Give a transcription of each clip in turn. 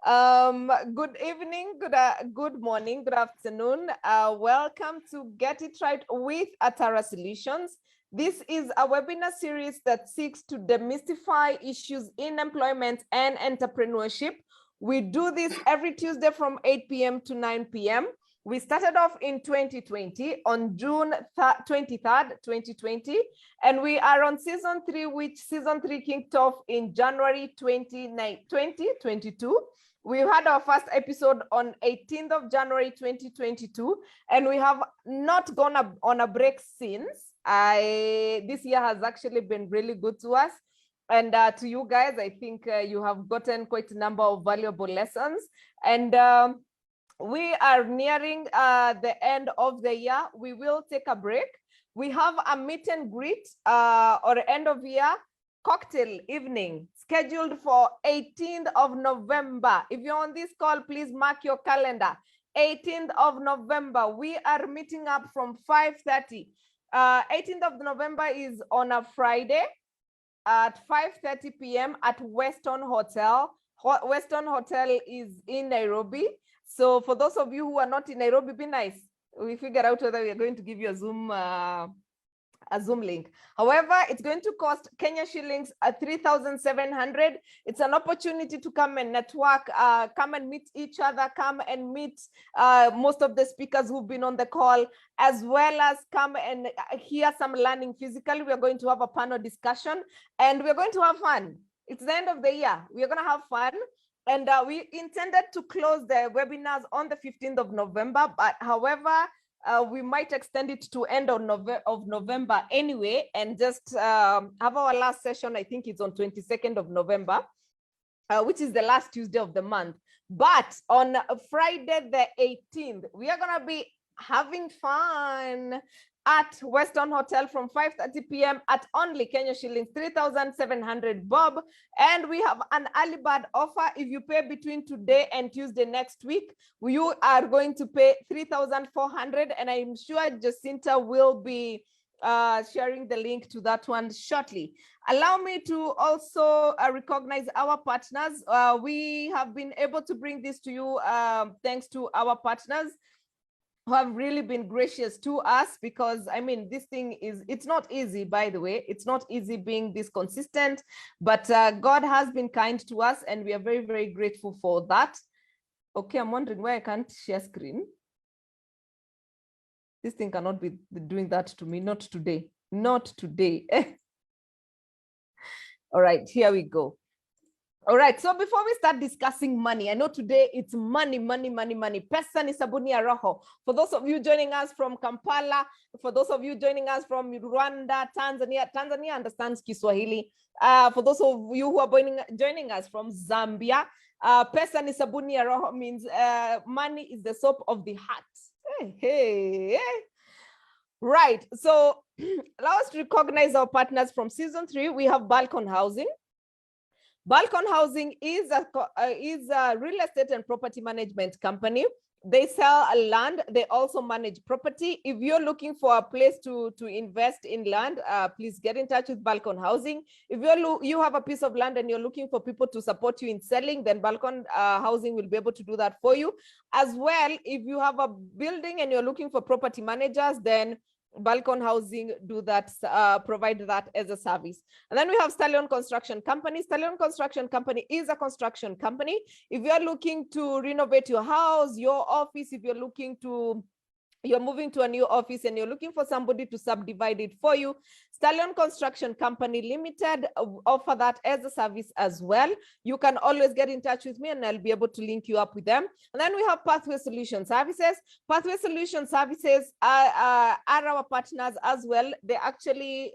Good evening, good morning, good afternoon. Welcome to Get It Right with Atara Solutions. This is a webinar series that seeks to demystify issues in employment and entrepreneurship. We do this every Tuesday from 8 p.m. to 9 p.m. We started off in 2020 on June 23rd, 2020, and we are on season 3, which season 3 kicked off in January 2022. We had our first episode on 18th of January 2022, and we have not gone on a break since. This year has actually been really good to us. And to you guys, I think you have gotten quite a number of valuable lessons. And we are nearing the end of the year. We will take a break. We have a meet and greet or end of year cocktail evening scheduled for 18th of November. If you're on this call, please mark your calendar. 18th of November, we are meeting up from 5:30. 18th of November is on a Friday at 5:30 p.m. at Weston Hotel. Weston Hotel is in Nairobi. So for those of you who are not in Nairobi, be nice. We figure out whether we are going to give you a Zoom link. However, it's going to cost Kenya shillings at 3,700. It's an opportunity to come and network, come and meet each other, come and meet most of the speakers who've been on the call, as well as come and hear some learning physically. We're going to have a panel discussion and we're going to have fun. It's the end of the year. We're going to have fun. And we intended to close the webinars on the 15th of November, but however, we might extend it to end of November anyway, and just have our last session. I think it's on 22nd of November, which is the last Tuesday of the month. But on Friday the 18th, we are going to be having fun at Weston Hotel from 5:30 p.m. at only Kenya shillings 3,700 bob. And we have an early bird offer. If you pay between today and Tuesday next week, you are going to pay 3,400. And I'm sure Jacinta will be sharing the link to that one shortly. Allow me to also recognize our partners. We have been able to bring this to you thanks to our partners who have really been gracious to us, because I mean, this thing it's not easy, by the way. It's not easy being this consistent, but God has been kind to us and we are very, very grateful for that. Okay, I'm wondering why I can't share screen. This thing cannot be doing that to me. Not today, not today. All right, here we go. All right, so before we start discussing money, I know today it's money. Pesa ni sabuni ya roho. For those of you joining us from Kampala, for those of you joining us from Rwanda, Tanzania understands Kiswahili. For those of you who are joining us from Zambia, pesa ni sabuni ya roho means money is the soap of the heart. Hey. Right, so allow us to recognize our partners from season 3. We have Balcon Housing. Balcon Housing is a real estate and property management company. They sell land. They also manage property. If you're looking for a place to invest in land, please get in touch with Balcon Housing. If you have a piece of land and you're looking for people to support you in selling, then Balcon Housing will be able to do that for you. As well, if you have a building and you're looking for property managers, then Balcon Housing do that, provide that as a service. And then we have Stallion Construction Company. Stallion Construction Company is a construction company. If you're looking to renovate your house, your office, if you're moving to a new office and you're looking for somebody to subdivide it for you, Stallion Construction Company Limited offer that as a service as well. You can always get in touch with me and I'll be able to link you up with them. And then we have Pathway Solution Services. Pathway Solution Services are our partners as well. They actually,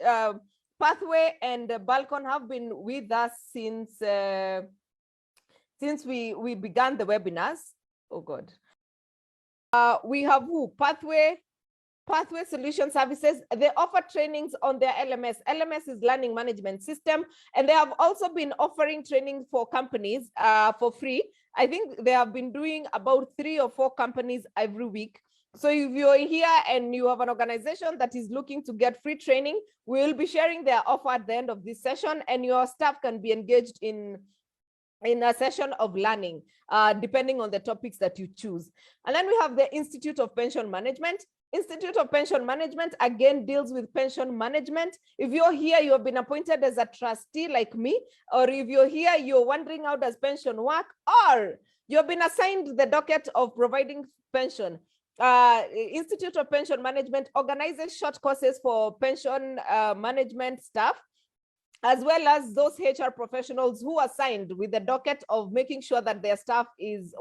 Pathway and Balcon have been with us since we began the webinars. Oh God. We have who? Pathway Solution Services. They offer trainings on their LMS. LMS is Learning Management System, and they have also been offering training for companies for free. I think they have been doing about 3 or 4 companies every week. So if you're here and you have an organization that is looking to get free training, we'll be sharing their offer at the end of this session, and your staff can be engaged in in a session of learning, depending on the topics that you choose. And then we have the Institute of Pension Management. Institute of Pension Management, again, deals with pension management. If you're here, you have been appointed as a trustee like me, or if you're here, you're wondering how does pension work, or you've been assigned the docket of providing pension. Institute of Pension Management organizes short courses for pension management staff, as well as those HR professionals who are assigned with the docket of making sure that their staff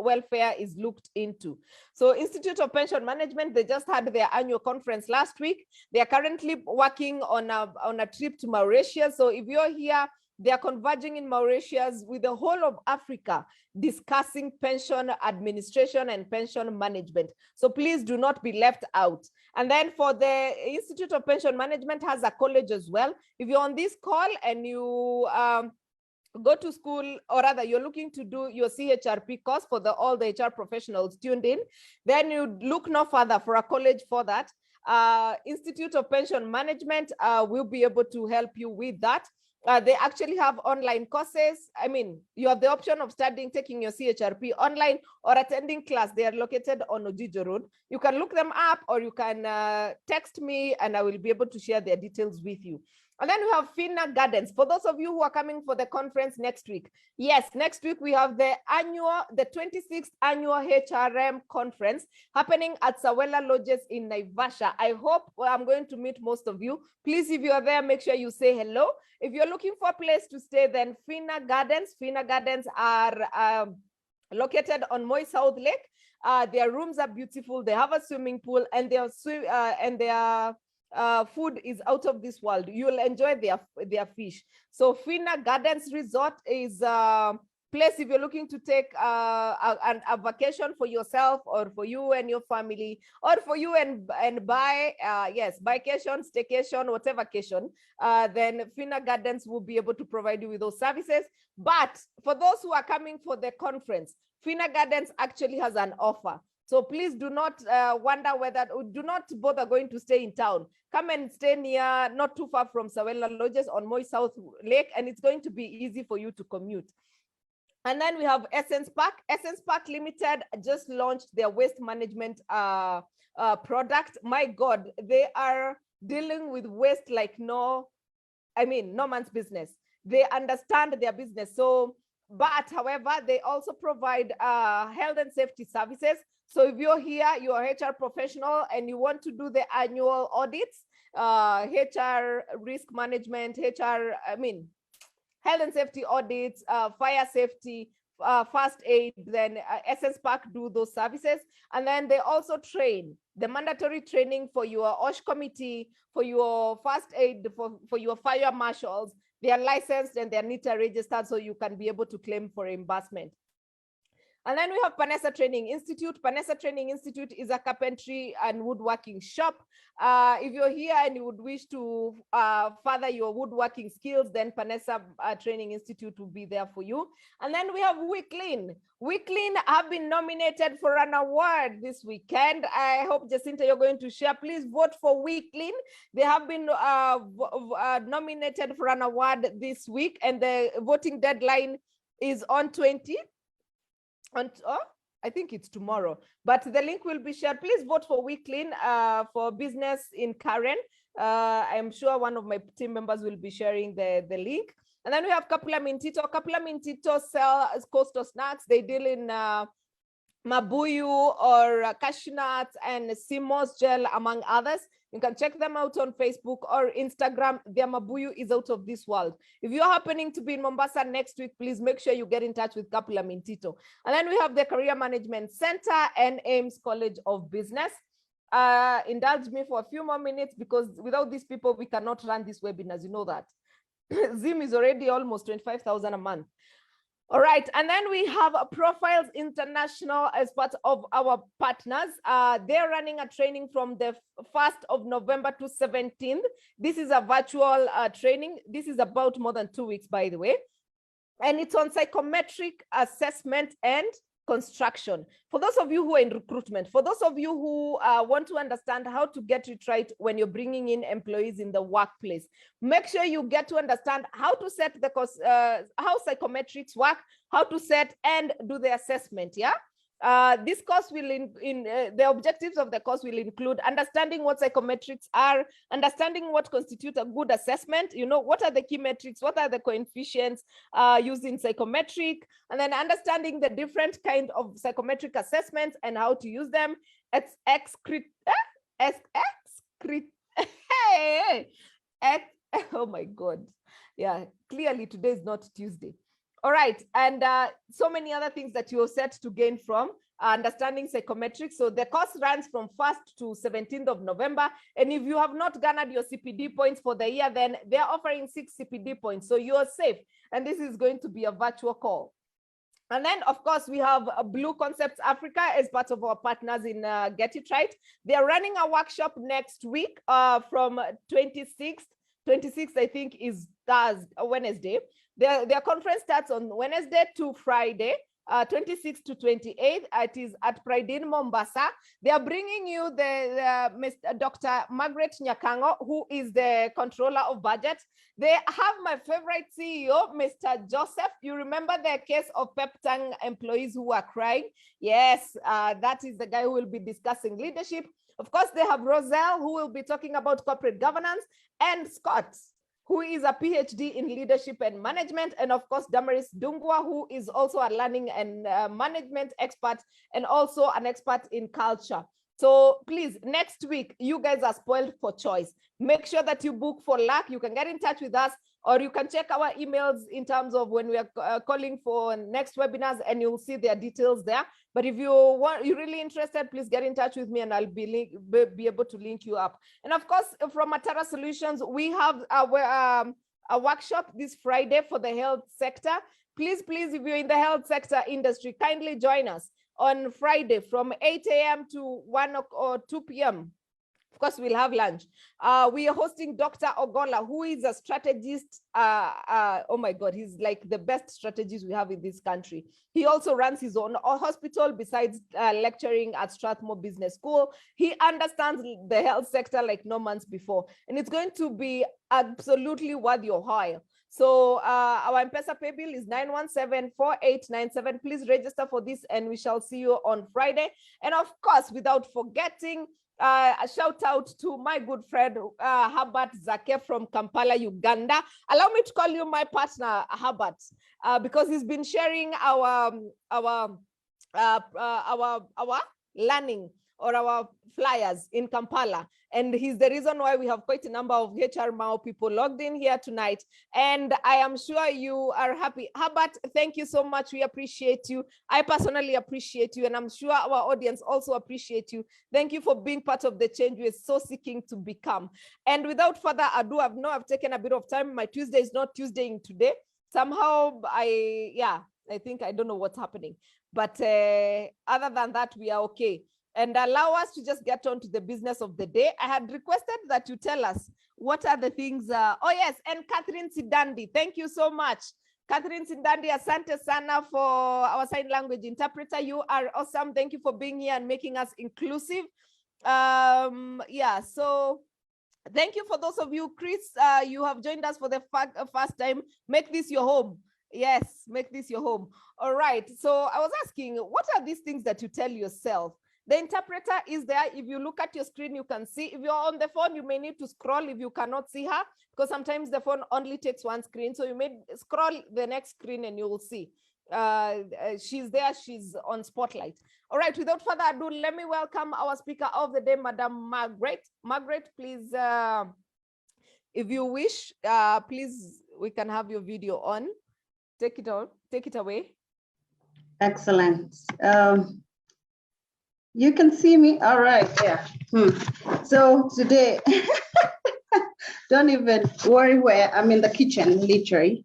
welfare is looked into. So Institute of Pension Management, they just had their annual conference last week. They are currently working on a trip to Mauritius. So if you're here, they are converging in Mauritius with the whole of Africa, discussing pension administration and pension management. So please do not be left out. And then for the Institute of Pension Management has a college as well. If you're on this call and you go to school, or rather you're looking to do your CHRP course for all the HR professionals tuned in, then you look no further for a college for that. Institute of Pension Management will be able to help you with that. They actually have online courses. I mean, you have the option of taking your CHRP online or attending class. They are located on Ojijo Road. You can look them up, or you can text me and I will be able to share their details with you. And then we have Fina Gardens. For those of you who are coming for the conference next week. Yes, next week we have the 26th annual HRM conference happening at Sawela Lodges in Naivasha. I hope I'm going to meet most of you. Please, if you are there, make sure you say hello. If you're looking for a place to stay, then Fina Gardens are located on Moi South Lake. Their rooms are beautiful. They have a swimming pool, and their food is out of this world. You'll enjoy their fish. So Fina Gardens Resort is a place if you're looking to take a vacation for yourself, or for you and your family, or for you and buy vacation, staycation, whatever vacation, then Fina Gardens will be able to provide you with those services. But for those who are coming for the conference, Fina Gardens actually has an offer. So please do not do not bother going to stay in town. Come and stay near, not too far from Sawela Lodges on Moi South Lake, and it's going to be easy for you to commute. And then we have Essence Park. Essence Park Limited just launched their waste management product. My God, they are dealing with waste like no man's business. They understand their business. So, but however, they also provide health and safety services. So if you're here, you're a HR professional and you want to do the annual audits, HR risk management, health and safety audits, fire safety, first aid, then Essence Park do those services. And then they also train, the mandatory training for your OSH committee, for your first aid, for your fire marshals. They are licensed and they're NITA registered, so you can be able to claim for reimbursement. And then we have Panessa Training Institute. Panessa Training Institute is a carpentry and woodworking shop. If you're here and you would wish to further your woodworking skills, then Panessa Training Institute will be there for you. And then we have WeClean. WeClean have been nominated for an award this weekend. I hope, Jacinta, you're going to share. Please vote for WeClean. They have been nominated for an award this week, and the voting deadline is on 20. I think it's tomorrow, but the link will be shared. Please vote for WeClean for business in Karen. I'm sure one of my team members will be sharing the link. And then we have Kapula Mintito. Kapula Mintito sell coastal snacks. They deal in mabuyu or cashew nuts and simos gel, among others. You can check them out on Facebook or Instagram. Their mabuyu is out of this world. If you're happening to be in Mombasa next week, please make sure you get in touch with Kapula Mintito. And then we have the Career Management Center and Ames College of Business. Indulge me for a few more minutes, because without these people, we cannot run this webinar. You know that. Zoom is already almost 25,000 a month. All right, and then we have Profiles International as part of our partners. They're running a training from the 1st of November to 17th. This is a virtual training. This is about more than 2 weeks, by the way. And it's on psychometric assessment and construction. For those of you who are in recruitment, for those of you who want to understand how to get it right when you're bringing in employees in the workplace, make sure you get to understand how to set the course, how psychometrics work, how to set and do the assessment. Yeah. This course will the objectives of the course will include understanding what psychometrics are, understanding what constitutes a good assessment, you know, what are the key metrics, what are the coefficients used in psychometric, and then understanding the different kind of psychometric assessments and how to use them. Oh my God. Yeah, clearly today is not Tuesday. All right, and so many other things that you're set to gain from understanding psychometrics. So the course runs from 1st to 17th of November. And if you have not garnered your CPD points for the year, then they're offering 6 CPD points. So you're safe. And this is going to be a virtual call. And then, of course, we have Blue Concepts Africa as part of our partners in Get It Right. They are running a workshop next week from 26th. 26th, I think, is Wednesday. Their conference starts on Wednesday to Friday, 26th to 28th. It is at Pride in Mombasa. They are bringing you Dr. Margaret Nyakango, who is the controller of budget. They have my favorite CEO, Mr. Joseph. You remember the case of Peptang employees who were crying? Yes, that is the guy who will be discussing leadership. Of course, they have Roselle, who will be talking about corporate governance, and Scott, who is a PhD in leadership and management, and of course, Damaris Dungwa, who is also a learning and management expert, and also an expert in culture. So please, next week, you guys are spoiled for choice. Make sure that you book for luck. You can get in touch with us, or you can check our emails in terms of when we are calling for next webinars, and you'll see their details there. But if you're really interested, please get in touch with me and I'll be able to link you up. And of course, from Atara Solutions, we have a workshop this Friday for the health sector. Please, if you're in the health sector industry, kindly join us on Friday from 8 a.m. to 1 or 2 p.m. Of course, we'll have lunch. We are hosting Dr. Ogola, who is a strategist. Oh my God, he's like the best strategist we have in this country. He also runs his own hospital besides lecturing at Strathmore Business School. He understands the health sector like no months before, and it's going to be absolutely worth your hire. So our M-Pesa pay bill is 9174897. Please register for this and we shall see you on Friday. And of course, without forgetting, a shout out to my good friend Herbert Zake from Kampala, Uganda. Allow me to call you my partner, Herbert, because he's been sharing our learning or our flyers in Kampala. And he's the reason why we have quite a number of HR Mao people logged in here tonight. And I am sure you are happy. Herbert, thank you so much. We appreciate you. I personally appreciate you. And I'm sure our audience also appreciate you. Thank you for being part of the change we're so seeking to become. And without further ado, I've taken a bit of time. My Tuesday is not Tuesdaying today. Somehow I think I don't know what's happening. But other than that, we are okay. And allow us to just get on to the business of the day. I had requested that you tell us what are the things. Oh yes, and Catherine Sidandi, thank you so much. Catherine Sidandi, asante sana for our sign language interpreter. You are awesome. Thank you for being here and making us inclusive. Yeah, so thank you for those of you. Chris, you have joined us for the first time. Make this your home. Yes, make this your home. All right, so I was asking, what are these things that you tell yourself? The interpreter is there. If you look at your screen, you can see. If you're on the phone, you may need to scroll if you cannot see her, because sometimes the phone only takes one screen. So you may scroll the next screen and you will see. She's there. She's on Spotlight. All right. Without further ado, let me welcome our speaker of the day, Madam Margaret. Margaret, please, if you wish, please, we can have your video on. Take it on. Take it away. Excellent. You can see me. All right. Yeah. So today, don't even worry where I'm in the kitchen, literally.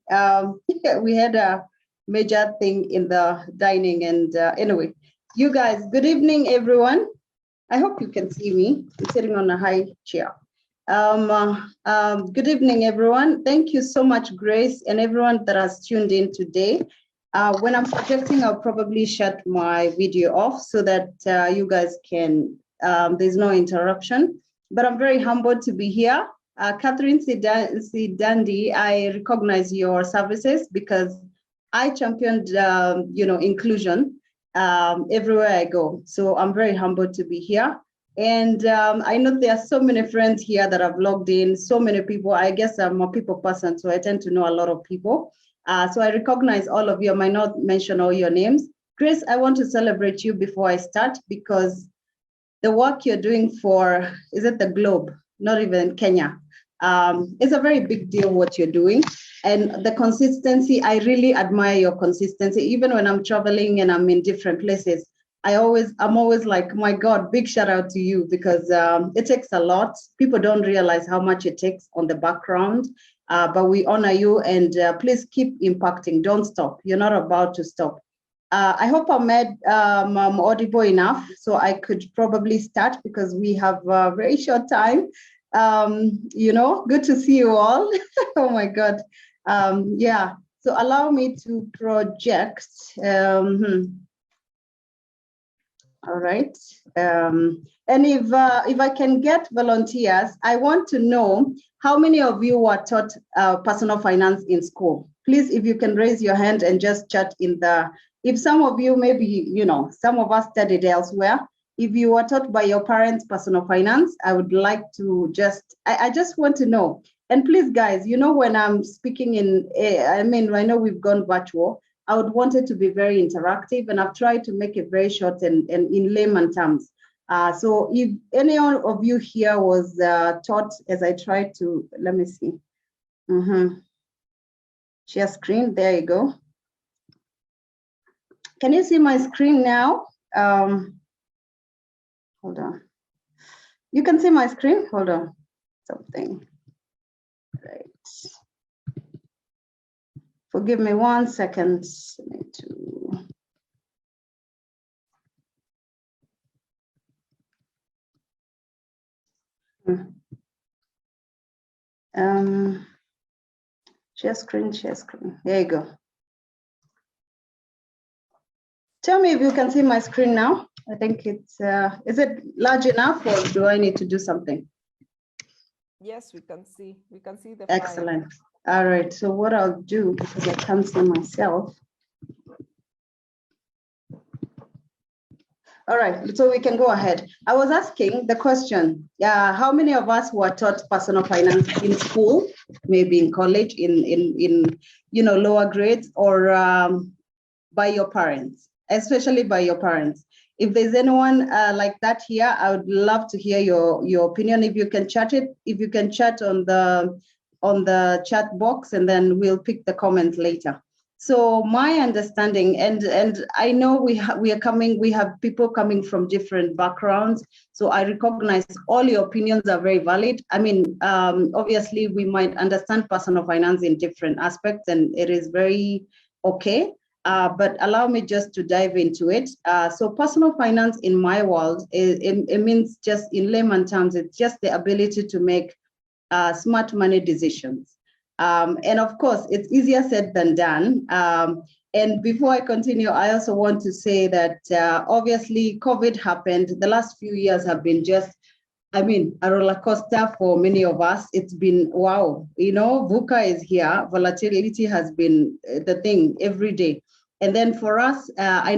We had a major thing in the dining. And anyway, you guys, good evening, everyone. I hope you can see me. I'm sitting on a high chair. Good evening, everyone. Thank you so much, Grace, and everyone that has tuned in today. When I'm projecting, I'll probably shut my video off so that you guys can, there's no interruption. But I'm very humbled to be here. Catherine Sidandi, I recognize your services because I championed, inclusion everywhere I go. So I'm very humbled to be here. And I know there are so many friends here that have logged in, so many people. I guess I'm a people person, so I tend to know a lot of people. So I recognize all of you. I might not mention all your names. Grace, I want to celebrate you before I start because the work you're doing for, is it the globe? Not even Kenya. It's a very big deal what you're doing. And the consistency, I really admire your consistency. Even when I'm traveling and I'm in different places, I'm always like, my God, big shout out to you because it takes a lot. People don't realize how much it takes on the background, but we honor you and please keep impacting. Don't stop. You're not about to stop. I hope I'm audible enough so I could probably start because we have a very short time. Good to see you all. Oh my God. Yeah, so allow me to project. All right. And if I can get volunteers, I want to know how many of you were taught personal finance in school. Please, if you can raise your hand and just chat in the, if some of you maybe, some of us studied elsewhere. If you were taught by your parents personal finance, I would like to I just want to know. And please, guys, when I'm speaking I know we've gone virtual. I would want it to be very interactive, and I've tried to make it very short and in layman terms. So if any of you here was taught, as I tried to, let me see. Share screen, there you go. Can you see my screen now? Hold on. You can see my screen? Hold on. Something. Right. Forgive me 1 second. I need to. Share screen. There you go. Tell me if you can see my screen now. I think it's, is it large enough or do I need to do something? Yes, we can see the Excellent. File. All right, so what I'll do, because I can't see myself. All right, so we can go ahead. I was asking the question, how many of us were taught personal finance in school, maybe in college, in lower grades, or by your parents, especially by your parents? If there's anyone like that here, I would love to hear your opinion. If you can chat on the chat box, and then we'll pick the comment later. So my understanding, and I know we have people coming from different backgrounds. So I recognize all your opinions are very valid. I mean, obviously we might understand personal finance in different aspects, and it is very okay. But allow me just to dive into it. So personal finance in my world, it means, just in layman terms, it's just the ability to make smart money decisions. And of course, it's easier said than done. And before I continue, I also want to say that obviously COVID happened. The last few years have been just, a roller coaster for many of us. It's been, wow, VUCA is here. Volatility has been the thing every day. And then for us, I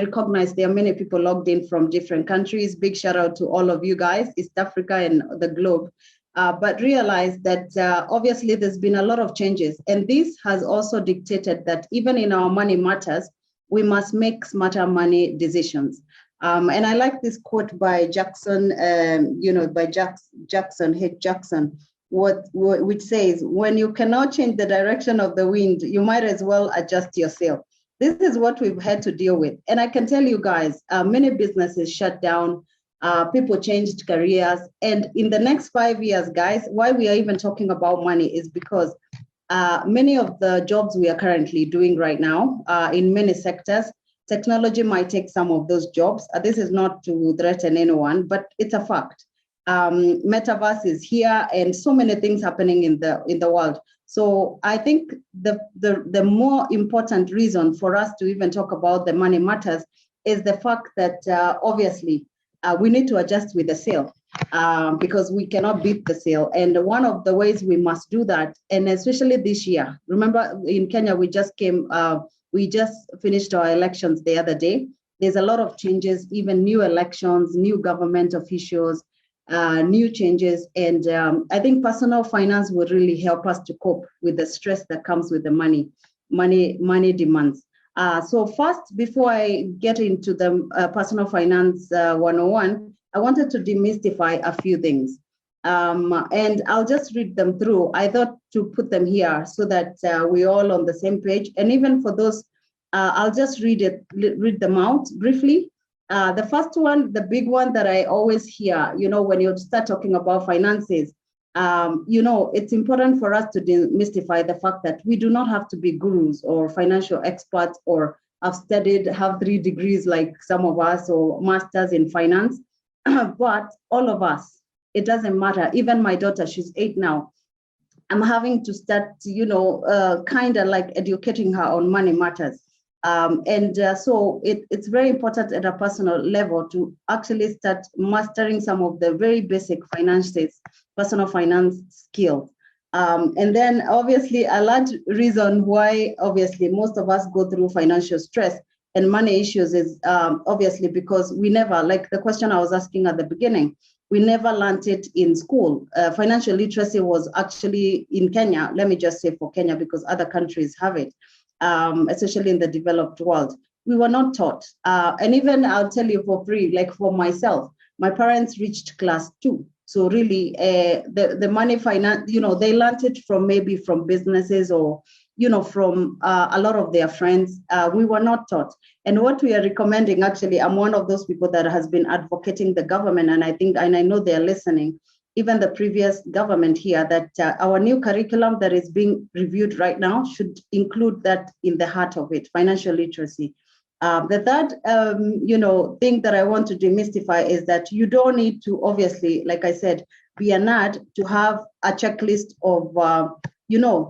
recognize there are many people logged in from different countries. Big shout out to all of you guys, East Africa and the globe. But realize that obviously there's been a lot of changes. And this has also dictated that even in our money matters, we must make smarter money decisions. And I like this quote by Jackson, Jackson, which says, when you cannot change the direction of the wind, you might as well adjust your sail. This is what we've had to deal with. And I can tell you guys, many businesses shut down, people changed careers. And in the next 5 years, guys, why we are even talking about money is because many of the jobs we are currently doing right now in many sectors, technology might take some of those jobs. This is not to threaten anyone, but it's a fact. Metaverse is here, and so many things happening in the world. So I think the more important reason for us to even talk about the money matters is the fact that obviously we need to adjust with the sale because we cannot beat the sale. And one of the ways we must do that, and especially this year, remember in Kenya, we just finished our elections the other day. There's a lot of changes, even new elections, new government officials, new changes. And I think personal finance will really help us to cope with the stress that comes with the money demands. So first, before I get into the personal finance 101, I wanted to demystify a few things. And I'll just read them through. I thought to put them here so that we're all on the same page. And even for those, I'll just read them out briefly. The first one, the big one that I always hear, when you start talking about finances, it's important for us to demystify the fact that we do not have to be gurus or financial experts or have 3 degrees like some of us or masters in finance. But all of us, it doesn't matter. Even my daughter, she's 8 now. I'm having to start, kind of like educating her on money matters. So it's very important at a personal level to actually start mastering some of the very basic personal finance skills. And then obviously a large reason why obviously most of us go through financial stress and money issues is obviously because we never, like the question I was asking at the beginning, we never learned it in school. Financial literacy was actually in Kenya, let me just say for Kenya, because other countries have it. Especially in the developed world, we were not taught. And even I'll tell you for free, like for myself, my parents reached class 2. So really the money finance, they learned it from businesses or, from a lot of their friends. We were not taught. And what we are recommending, actually, I'm one of those people that has been advocating the government. And I know they're listening, even the previous government here, that our new curriculum that is being reviewed right now should include that in the heart of it, financial literacy. The third, thing that I want to demystify is that you don't need to, obviously, like I said, be a nerd to have a checklist of,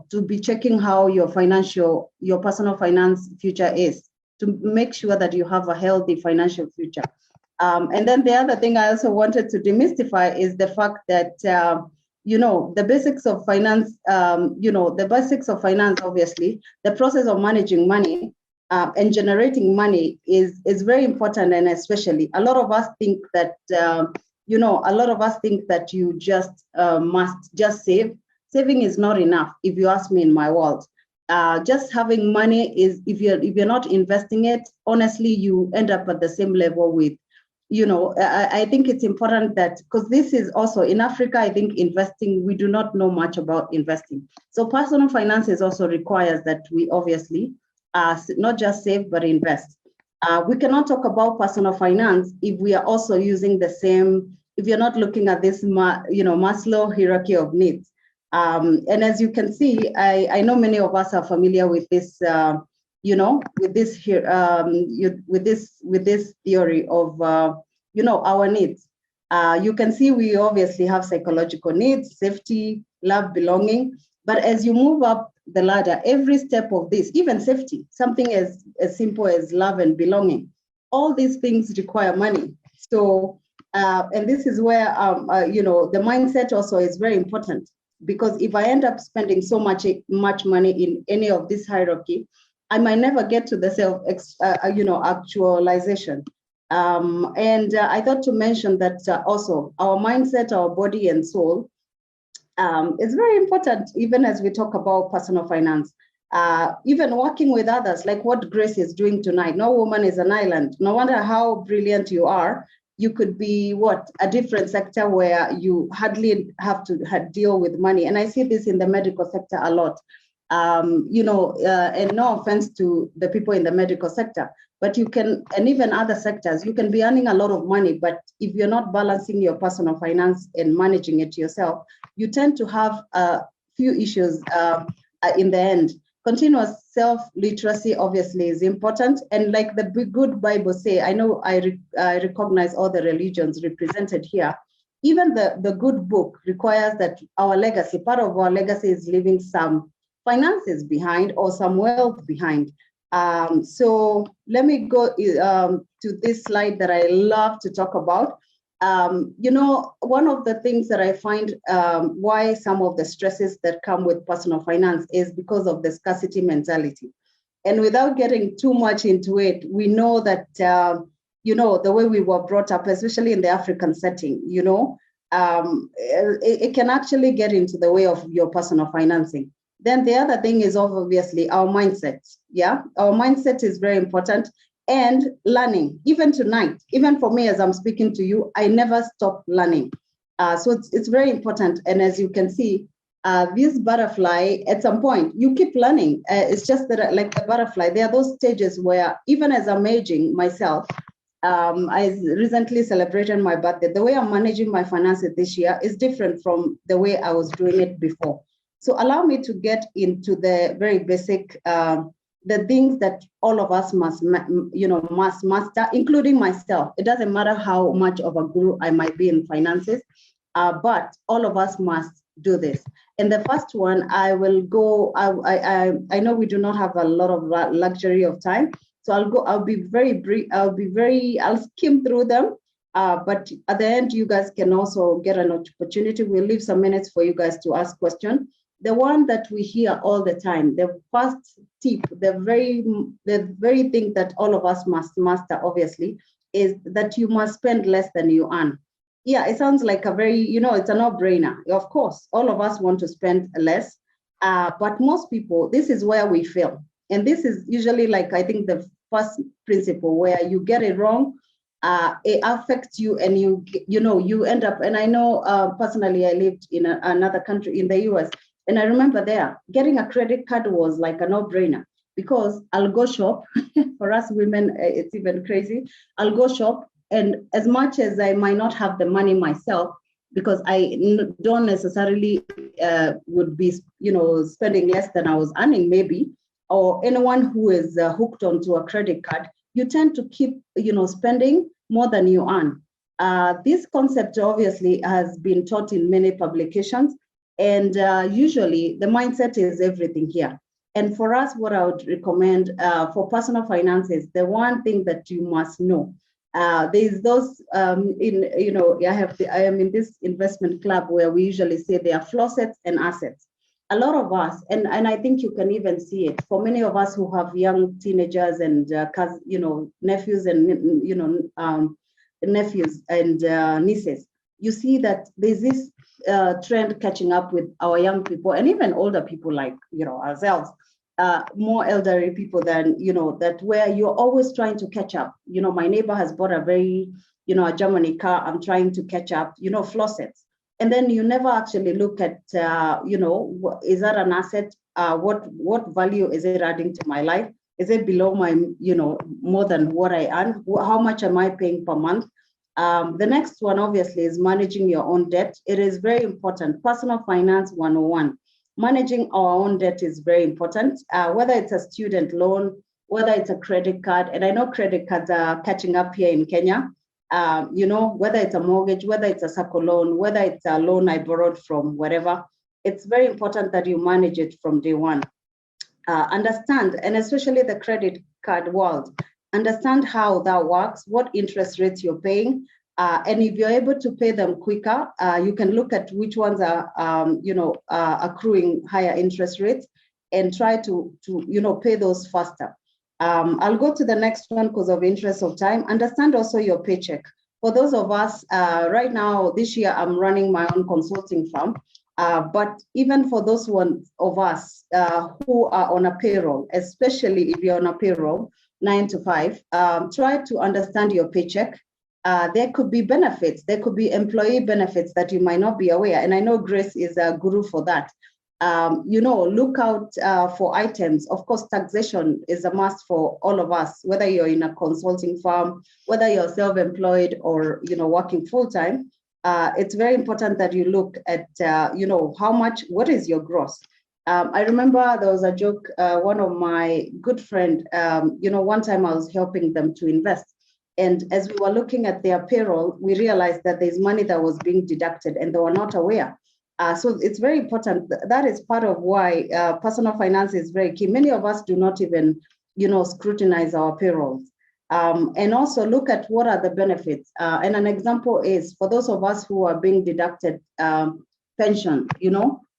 to be checking how your personal finance future is, to make sure that you have a healthy financial future. And then the other thing I also wanted to demystify is the fact that, the basics of finance, obviously, the process of managing money and generating money is very important. And especially a lot of us think that, you just must just save. Saving is not enough, if you ask me in my world. Just having money is, if you're not investing it, honestly, you end up at the same level with, I think it's important that, because this is also in Africa, I think investing, we do not know much about investing. So personal finances also requires that we obviously not just save, but invest. We cannot talk about personal finance if we are also using the same, if you're not looking at this, Maslow hierarchy of needs. And as you can see, I know many of us are familiar with this, with this theory of, our needs. You can see we obviously have psychological needs, safety, love, belonging. But as you move up the ladder, every step of this, even safety, something as simple as love and belonging, all these things require money. So, and this is where, the mindset also is very important. Because if I end up spending so much money in any of this hierarchy, I might never get to the actualization. And I thought to mention that also our mindset, our body and soul is very important, even as we talk about personal finance. Even working with others, like what Grace is doing tonight. No woman is an island. No matter how brilliant you are, you could be a different sector where you hardly have to deal with money. And I see this in the medical sector a lot. And no offense to the people in the medical sector, but you can, and even other sectors, you can be earning a lot of money, but if you're not balancing your personal finance and managing it yourself, you tend to have a few issues in the end. Continuous self-literacy obviously is important. And like the good Bible say, I know I recognize all the religions represented here. even the good book requires that our legacy, part of our legacy is leaving some finances behind or some wealth behind. So let me go to this slide that I love to talk about. One of the things that I find why some of the stresses that come with personal finance is because of the scarcity mentality. And without getting too much into it, we know that, the way we were brought up, especially in the African setting, it can actually get into the way of your personal financing. Then the other thing is obviously our mindset. Yeah, our mindset is very important. And learning, even tonight, even for me as I'm speaking to you, I never stop learning. So it's very important. And as you can see, this butterfly, at some point, you keep learning. It's just that like the butterfly, there are those stages where even as I'm aging myself, I recently celebrated my birthday. The way I'm managing my finances this year is different from the way I was doing it before. So allow me to get into the very basic, the things that all of us must master, including myself. It doesn't matter how much of a guru I might be in finances, but all of us must do this. And the first one, I will go. I know we do not have a lot of luxury of time, so I'll be very brief. I'll skim through them. But at the end, you guys can also get an opportunity. We'll leave some minutes for you guys to ask questions. The one that we hear all the time, the first tip, the very thing that all of us must master, obviously, is that you must spend less than you earn. Yeah, it sounds like a very, it's a no-brainer. Of course, all of us want to spend less, but most people, this is where we fail. And this is usually like, I think the first principle where you get it wrong, it affects you and you end up, and I know personally, I lived in another country in the US, and I remember there, getting a credit card was like a no-brainer because I'll go shop. For us women, it's even crazy. I'll go shop, and as much as I might not have the money myself, because I don't necessarily would be, spending less than I was earning maybe, or anyone who is hooked onto a credit card, you tend to keep, spending more than you earn. This concept obviously has been taught in many publications. And usually the mindset is everything here. And for us, what I would recommend for personal finances, the one thing that you must know, there's those I am in this investment club where we usually say there are flowsets and assets. A lot of us, and I think you can even see it for many of us who have young teenagers and nephews and nephews and nieces, you see that there's this trend catching up with our young people and even older people like ourselves, more elderly people than that, where you're always trying to catch up. My neighbor has bought a very a Germany car. I'm trying to catch up. Flowsets, and then you never actually look at is that an asset? What value is it adding to my life? Is it below my more than what I earn? How much am I paying per month? The next one, obviously, is managing your own debt. It is very important. Personal Finance 101. Managing our own debt is very important, whether it's a student loan, whether it's a credit card. And I know credit cards are catching up here in Kenya. Whether it's a mortgage, whether it's a SACCO loan, whether it's a loan I borrowed from wherever, it's very important that you manage it from day one. Understand, and especially the credit card world, understand how that works, what interest rates you're paying, and if you're able to pay them quicker, you can look at which ones are, accruing higher interest rates, and try to pay those faster. I'll go to the next one because of interest of time. Understand also your paycheck. For those of us, right now, this year, I'm running my own consulting firm. But even for those ones of us who are on a payroll, especially if you're on a payroll, 9 to 5, try to understand your paycheck. There could be benefits. There could be employee benefits that you might not be aware. And I know Grace is a guru for that. Look out for items. Of course, taxation is a must for all of us, whether you're in a consulting firm, whether you're self-employed or, working full-time. It's very important that you look at, what is your gross? I remember there was a joke, one of my good friend, one time I was helping them to invest. And as we were looking at their payroll, we realized that there's money that was being deducted and they were not aware. So it's very important. That is part of why personal finance is very key. Many of us do not even, scrutinize our payrolls. And also look at what are the benefits. And an example is for those of us who are being deducted pension,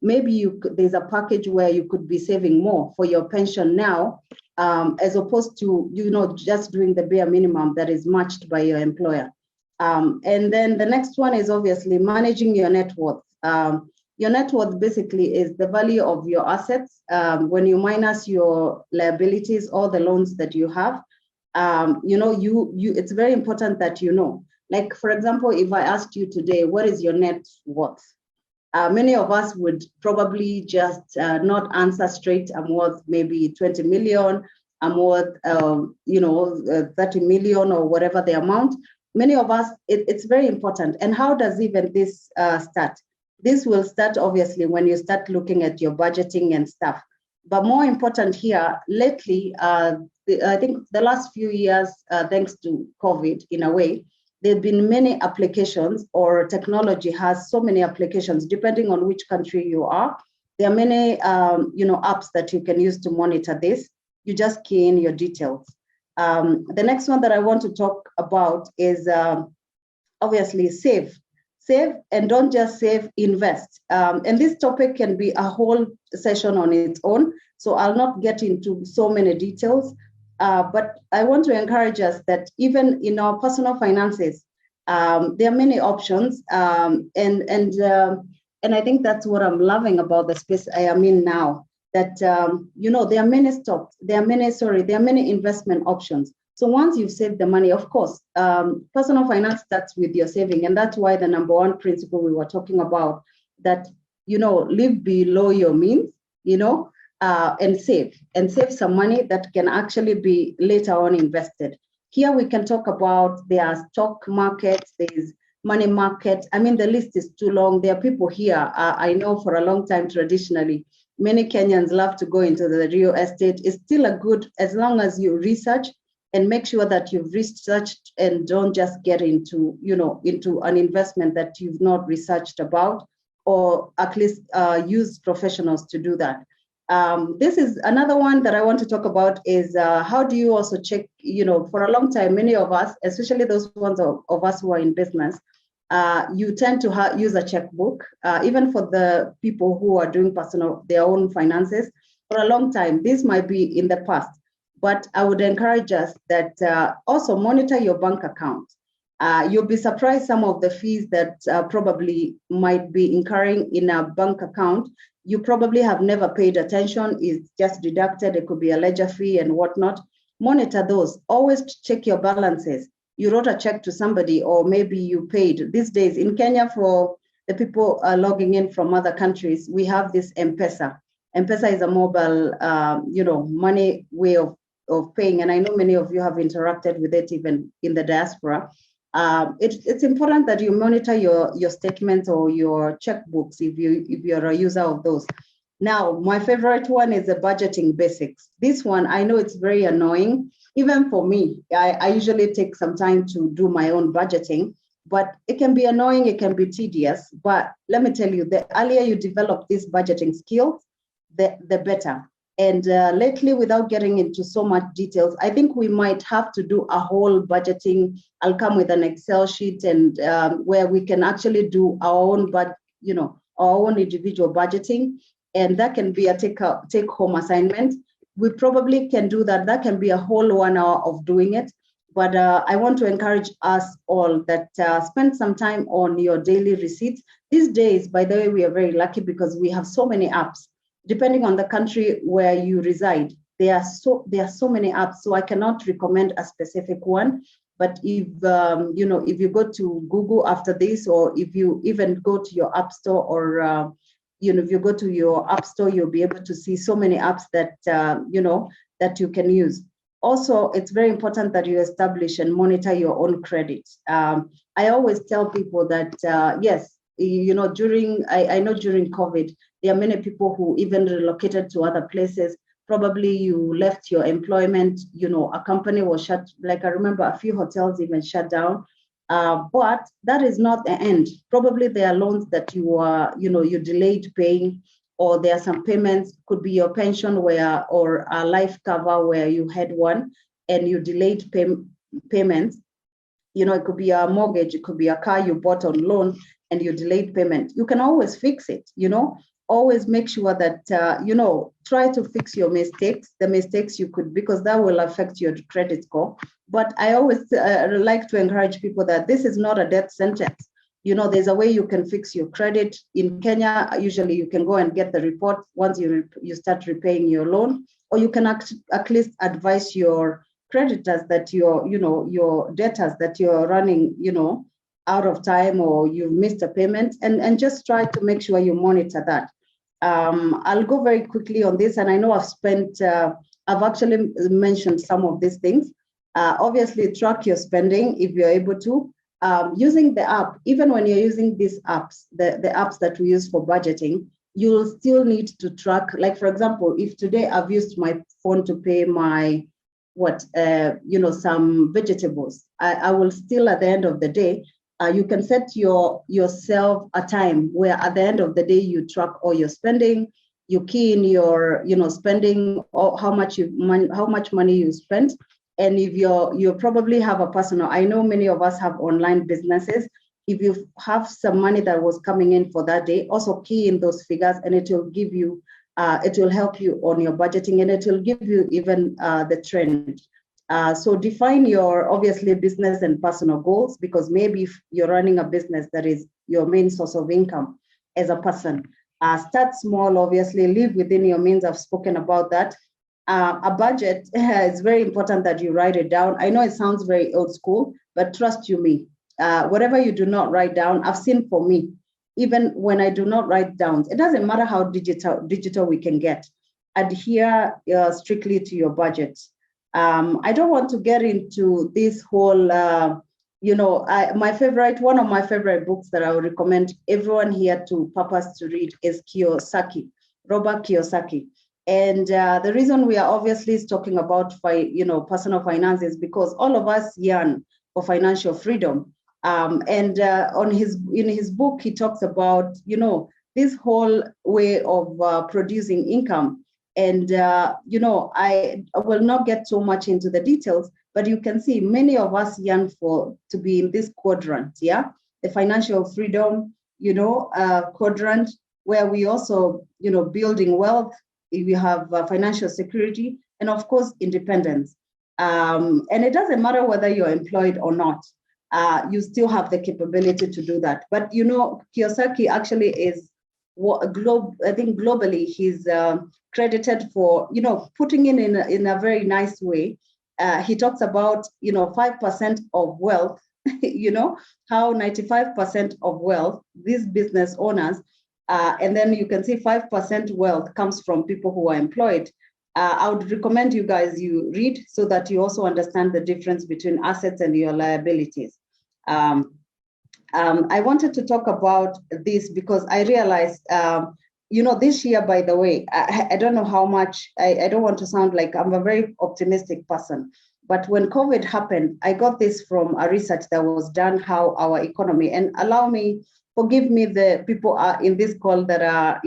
maybe there's a package where you could be saving more for your pension now, as opposed to, just doing the bare minimum that is matched by your employer. And then the next one is obviously managing your net worth. Your net worth basically is the value of your assets. When you minus your liabilities, all the loans that you have, it's very important that like, for example, if I asked you today, what is your net worth? Many of us would probably just not answer straight. I'm worth maybe 20 million. I'm worth, 30 million or whatever the amount. Many of us, it's very important. And how does even this start? This will start obviously when you start looking at your budgeting and stuff. But more important here, lately, I think the last few years, thanks to COVID in a way, there have been many applications, or technology has so many applications, depending on which country you are. There are many apps that you can use to monitor this. You just key in your details. The next one that I want to talk about is obviously save. Save, and don't just save, invest. And this topic can be a whole session on its own, so I'll not get into so many details. But I want to encourage us that even in our personal finances, there are many options, and I think that's what I'm loving about the space I am in now. That there are many investment options. So once you've saved the money, of course, personal finance starts with your saving, and that's why the number one principle we were talking about, that live below your means, and save some money that can actually be later on invested. Here we can talk about, there are stock markets, there's money market. I mean, the list is too long. There are people here, I know for a long time, traditionally, many Kenyans love to go into the real estate. It's still a good, as long as you research and make sure that you've researched and don't just get into an investment that you've not researched about, or at least use professionals to do that. This is another one that I want to talk about is how do you also check, for a long time, many of us, especially those ones of us who are in business, you tend to use a checkbook, even for the people who are doing their own finances. For a long time, this might be in the past, but I would encourage us that also monitor your bank account. You'll be surprised some of the fees that probably might be incurring in a bank account. You probably have never paid attention, it's just deducted. It could be a ledger fee and whatnot. Monitor those. Always check your balances. You wrote a check to somebody, or maybe you paid. These days in Kenya, for the people logging in from other countries, we have this M-Pesa. M-Pesa is a mobile, money way of paying. And I know many of you have interacted with it even in the diaspora. It's important that you monitor your statements or your checkbooks if you're a user of those. Now, my favorite one is the budgeting basics. This one, I know it's very annoying, even for me. I usually take some time to do my own budgeting, but it can be annoying, it can be tedious. But let me tell you, the earlier you develop these budgeting skills, the better. And lately, without getting into so much details, I think we might have to do a whole budgeting. I'll come with an Excel sheet, and where we can actually do our own, our own individual budgeting, and that can be a take-home assignment. We probably can do that. That can be a whole 1 hour of doing it. But I want to encourage us all that spend some time on your daily receipts. These days, by the way, we are very lucky because we have so many apps. Depending on the country where you reside, there are so many apps. So I cannot recommend a specific one. But if you go to Google after this, or if you even go to your app store, or if you go to your app store, you'll be able to see so many apps that that you can use. Also, it's very important that you establish and monitor your own credit. I always tell people that yes, I know during COVID, there are many people who even relocated to other places, probably you left your employment, a company was shut, like I remember a few hotels even shut down. But that is not the end. Probably there are loans that you delayed paying, or there are some payments, could be your pension or a life cover where you had one and you delayed payments. It could be a mortgage, it could be a car you bought on loan and you delayed payment. You can always fix it, always make sure that, try to fix your mistakes, the mistakes you could, because that will affect your credit score. But I always like to encourage people that this is not a death sentence. There's a way you can fix your credit. In Kenya, usually you can go and get the report once you start repaying your loan, or you can at least advise your creditors that your debtors that you're running, out of time, or you've missed a payment, and just try to make sure you monitor that. I'll go very quickly on this, and I know I've actually mentioned some of these things. Obviously, track your spending if you're able to. Using the app, even when you're using these apps, the apps that we use for budgeting, you'll still need to track. Like, for example, if today I've used my phone to pay my some vegetables, I will still, at the end of the day, you can set yourself a time where at the end of the day you track all your spending, you key in your spending, or how much money you spent. And if you probably have a personal, I know many of us have online businesses. If you have some money that was coming in for that day, also key in those figures, and it will give you, it will help you on your budgeting, and it will give you even the trend. So define your, obviously, business and personal goals, because maybe if you're running a business that is your main source of income as a person, start small, obviously, live within your means. I've spoken about that. A budget, it's very important that you write it down. I know it sounds very old school, but trust you me, whatever you do not write down, I've seen for me, even when I do not write down, it doesn't matter how digital we can get, adhere strictly to your budget. I don't want to get into this whole, one of my favorite books that I would recommend everyone here to purpose to read is Robert Kiyosaki. And the reason we are obviously talking about personal finance is because all of us yearn for financial freedom. In his book, he talks about this whole way of producing income. And I will not get so much into the details, but you can see many of us yearn to be in this quadrant, the financial freedom, quadrant, where we also building wealth. We have financial security, and of course, independence. And it doesn't matter whether you're employed or not, you still have the capability to do that. But Kiyosaki actually is I think globally he's credited for putting in a very nice way. He talks about 5% of wealth, how 95% of wealth, these business owners. And then you can see 5% wealth comes from people who are employed. I would recommend you guys, you read so that you also understand the difference between assets and your liabilities. I wanted to talk about this because I realized, this year, by the way, I don't know how much, I don't want to sound like I'm a very optimistic person, but when COVID happened, I got this from a research that was done, how our economy, and forgive me, the people are in this call that are,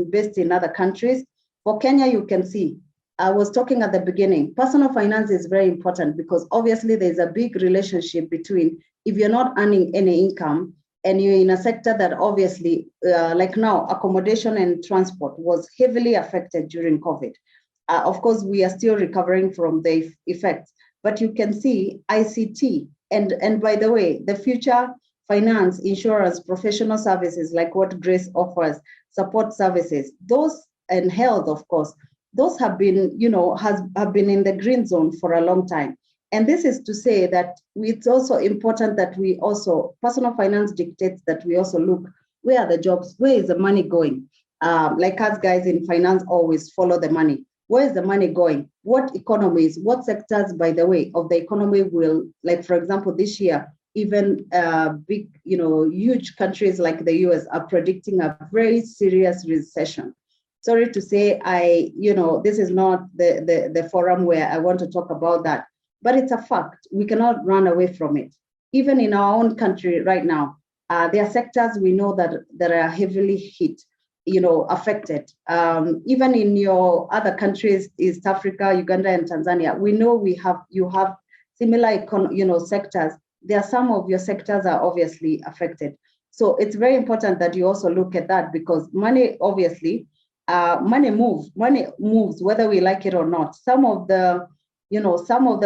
based in other countries. For Kenya, you can see, I was talking at the beginning, personal finance is very important because obviously there's a big relationship between if you're not earning any income and you're in a sector that obviously, like now, accommodation and transport was heavily affected during COVID. Of course, we are still recovering from the effects, but you can see ICT, and by the way, the future finance, insurance, professional services like what Grace offers, support services, those, and health, of course, those have been, have been in the green zone for a long time. And this is to say that it's also important that we also, personal finance dictates that we also look, where are the jobs, where is the money going? Like us guys in finance always follow the money. Where is the money going? What economies, what sectors, by the way, of the economy will, like for example, this year, even big, huge countries like the US are predicting a very serious recession. Sorry to say, this is not the forum where I want to talk about that, but it's a fact. We cannot run away from it. Even in our own country right now, there are sectors we know that are heavily hit, affected. Even in your other countries, East Africa, Uganda, and Tanzania, we know you have similar, sectors. There are some of your sectors are obviously affected. So it's very important that you also look at that, because money, obviously, money moves, whether we like it or not. Some of the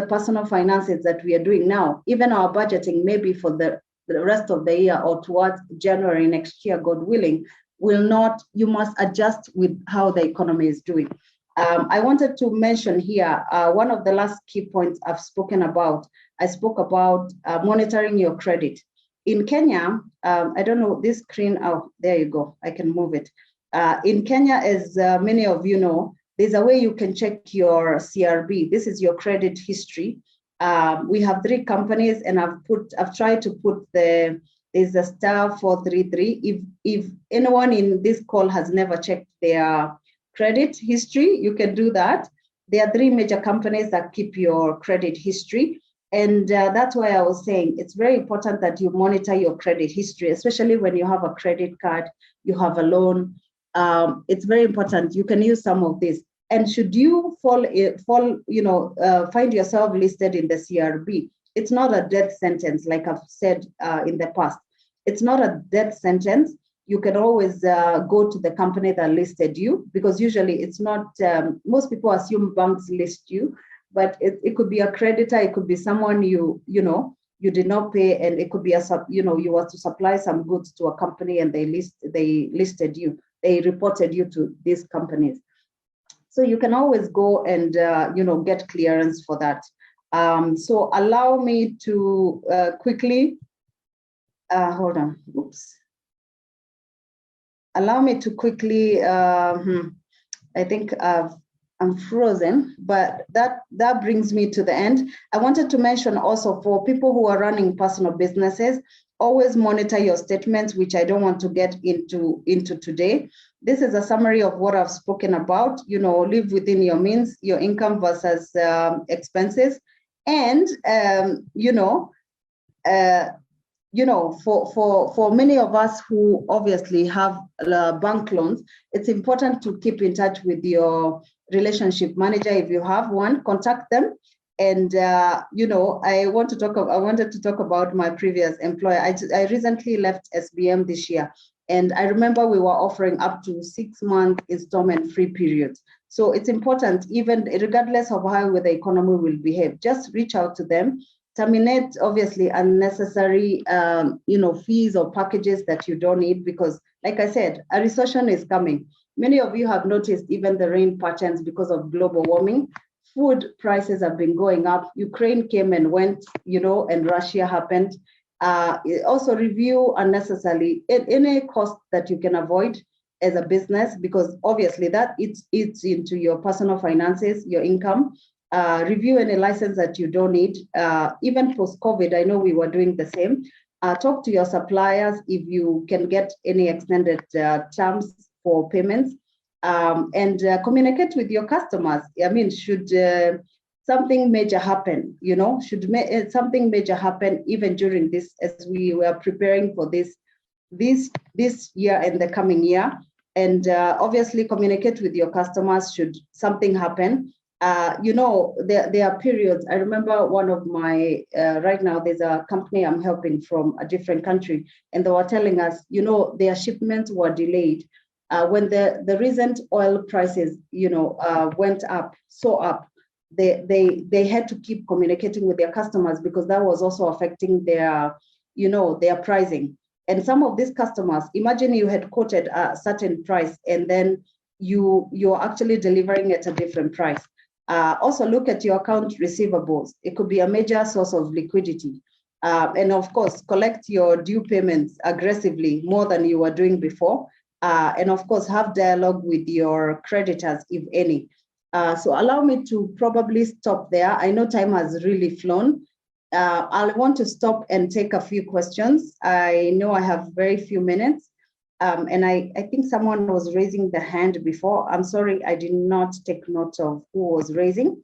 personal finances that we are doing now, even our budgeting, maybe for the rest of the year or towards January next year, God willing, you must adjust with how the economy is doing. I wanted to mention here, one of the last key points I've spoken about, I spoke about monitoring your credit. In Kenya, I don't know this screen, oh, there you go, I can move it. In Kenya, as many of you know, there's a way you can check your CRB. This is your credit history. We have 3 companies, and I've tried to put there's a star 433. If anyone in this call has never checked their credit history, you can do that. There are 3 major companies that keep your credit history. And that's why I was saying it's very important that you monitor your credit history, especially when you have a credit card, you have a loan. It's very important. You can use some of this. And should you find yourself listed in the CRB, it's not a death sentence, like I've said in the past. It's not a death sentence. You can always go to the company that listed you, because usually it's not, most people assume banks list you, but it could be a creditor, it could be someone you did not pay, and it could be you were to supply some goods to a company and they listed you, they reported you to these companies. So you can always go and get clearance for that. So allow me to quickly, hold on, oops. Allow me to quickly, I think I'm frozen, but that brings me to the end. I wanted to mention also, for people who are running personal businesses, always monitor your statements, which I don't want to get into today. This is a summary of what I've spoken about. Live within your means, your income versus expenses. And, for many of us who obviously have bank loans, it's important to keep in touch with your relationship manager. If you have one, contact them. And I wanted to talk about my previous employer. I recently left SBM this year, and I remember we were offering up to 6-month installment-free periods. So it's important, even regardless of how the economy will behave, just reach out to them. Terminate, obviously, unnecessary, fees or packages that you don't need, because, like I said, a recession is coming. Many of you have noticed even the rain patterns because of global warming. Food prices have been going up. Ukraine came and went, and Russia happened. Also review unnecessarily any cost that you can avoid as a business, because obviously that it's into your personal finances, your income. Review any license that you don't need. Even post-COVID, I know we were doing the same. Talk to your suppliers if you can get any extended terms for payments, and communicate with your customers. I mean, should something major happen, something major happen even during this, as we were preparing for this year and the coming year. And obviously communicate with your customers should something happen. There are periods. I remember one of my, right now, there's a company I'm helping from a different country, and they were telling us, their shipments were delayed. When the recent oil prices, went up, they had to keep communicating with their customers, because that was also affecting their pricing. And some of these customers, imagine you had quoted a certain price, and then you're actually delivering at a different price. Also look at your account receivables. It could be a major source of liquidity. And of course, collect your due payments aggressively, more than you were doing before. And of course, have dialogue with your creditors, if any. So allow me to probably stop there. I know time has really flown. I want to stop and take a few questions. I know I have very few minutes. And I think someone was raising the hand before. I'm sorry, I did not take note of who was raising.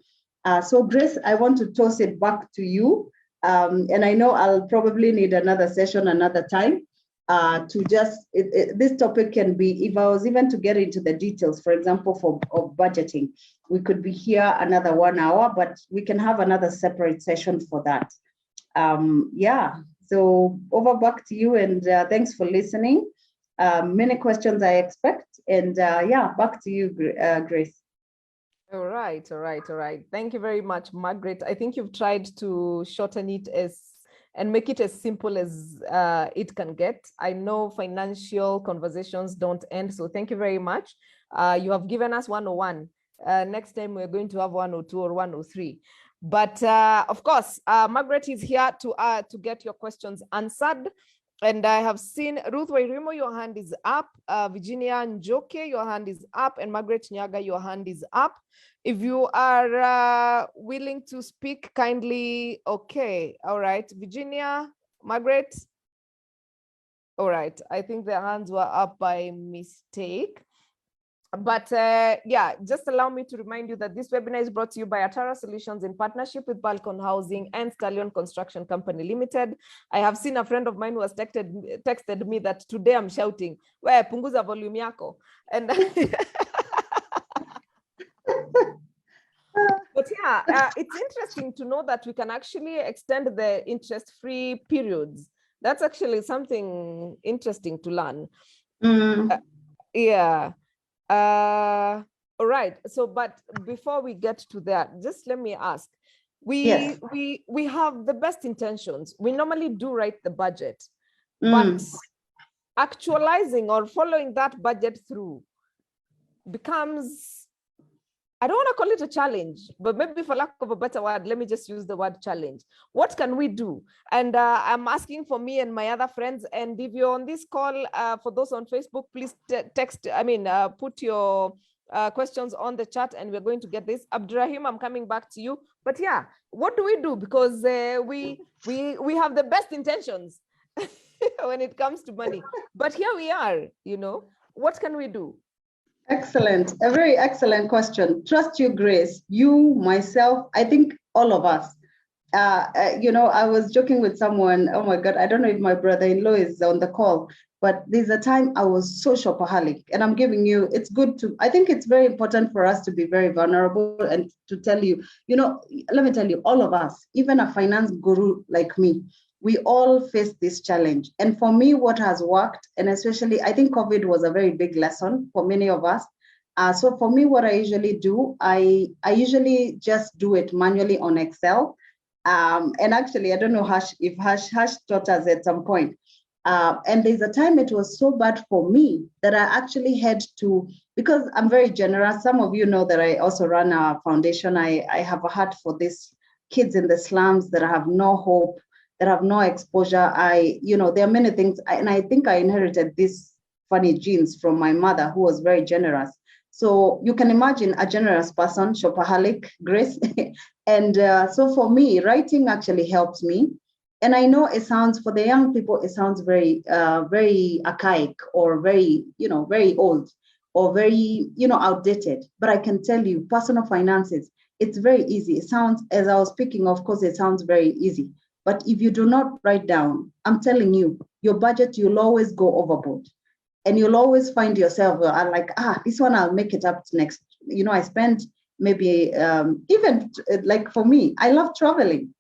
So Grace, I want to toss it back to you. And I know I'll probably need another session another time to just, this topic can be, if I was even to get into the details, for example, of budgeting, we could be here another 1 hour, but we can have another separate session for that. Yeah, so over back to you, and thanks for listening. Many questions I expect, and yeah, back to you, Grace. All right. Thank you very much, Margaret. I think you've tried to shorten it and make it as simple as it can get. I know financial conversations don't end, so thank you very much. You have given us 101. Next time we're going to have 102 or 103. But of course, Margaret is here to get your questions answered. And I have seen Ruth Wairimo, your hand is up. Virginia Njoke, your hand is up. And Margaret Nyaga, your hand is up. If you are willing to speak kindly, okay. All right, Virginia, Margaret. All right, I think the hands were up by mistake. But yeah, just allow me to remind you that this webinar is brought to you by Atara Solutions in partnership with Balcon Housing and Stallion Construction Company Limited. I have seen a friend of mine who has texted me that today I'm shouting, "Where punguza volume yako?" And but yeah, it's interesting to know that we can actually extend the interest-free periods. That's actually something interesting to learn. Yeah. All right. So, but before we get to that, just let me ask. We have the best intentions. We normally do write the budget, but actualizing or following that budget through becomes, I don't want to call it a challenge, but maybe for lack of a better word, let me just use the word challenge. What can we do? And I'm asking for me and my other friends. And if you're on this call, for those on Facebook, please put your questions on the chat and we're going to get this. Abdurrahim, I'm coming back to you. But yeah, what do we do? Because we have the best intentions when it comes to money. But here we are, what can we do? Excellent. A very excellent question. Trust you, Grace. You, myself, I think all of us. I was joking with someone. Oh my God, I don't know if my brother-in-law is on the call, but there's a time I was so shopaholic, and I'm giving you, I think it's very important for us to be very vulnerable and to tell you, let me tell you, all of us, even a finance guru like me, we all face this challenge. And for me, what has worked, and especially, I think COVID was a very big lesson for many of us. So for me, what I usually do, I usually just do it manually on Excel. And actually, I don't know if Hash taught us at some point. And there's a time it was so bad for me that I actually had to, because I'm very generous. Some of you know that I also run a foundation. I have a heart for these kids in the slums that have no hope, that have no exposure. There are many things, and I think I inherited these funny genes from my mother, who was very generous. So you can imagine a generous person, shopaholic, Grace. And so for me, writing actually helps me. And I know it sounds, for the young people, it sounds very, very archaic or very, very old or very, outdated. But I can tell you, personal finances, it's very easy. It sounds, as I was speaking, of course, it sounds very easy. But if you do not write down, I'm telling you, your budget, you'll always go overboard. And you'll always find yourself like, this one, I'll make it up next. I spent maybe, even like for me, I love traveling,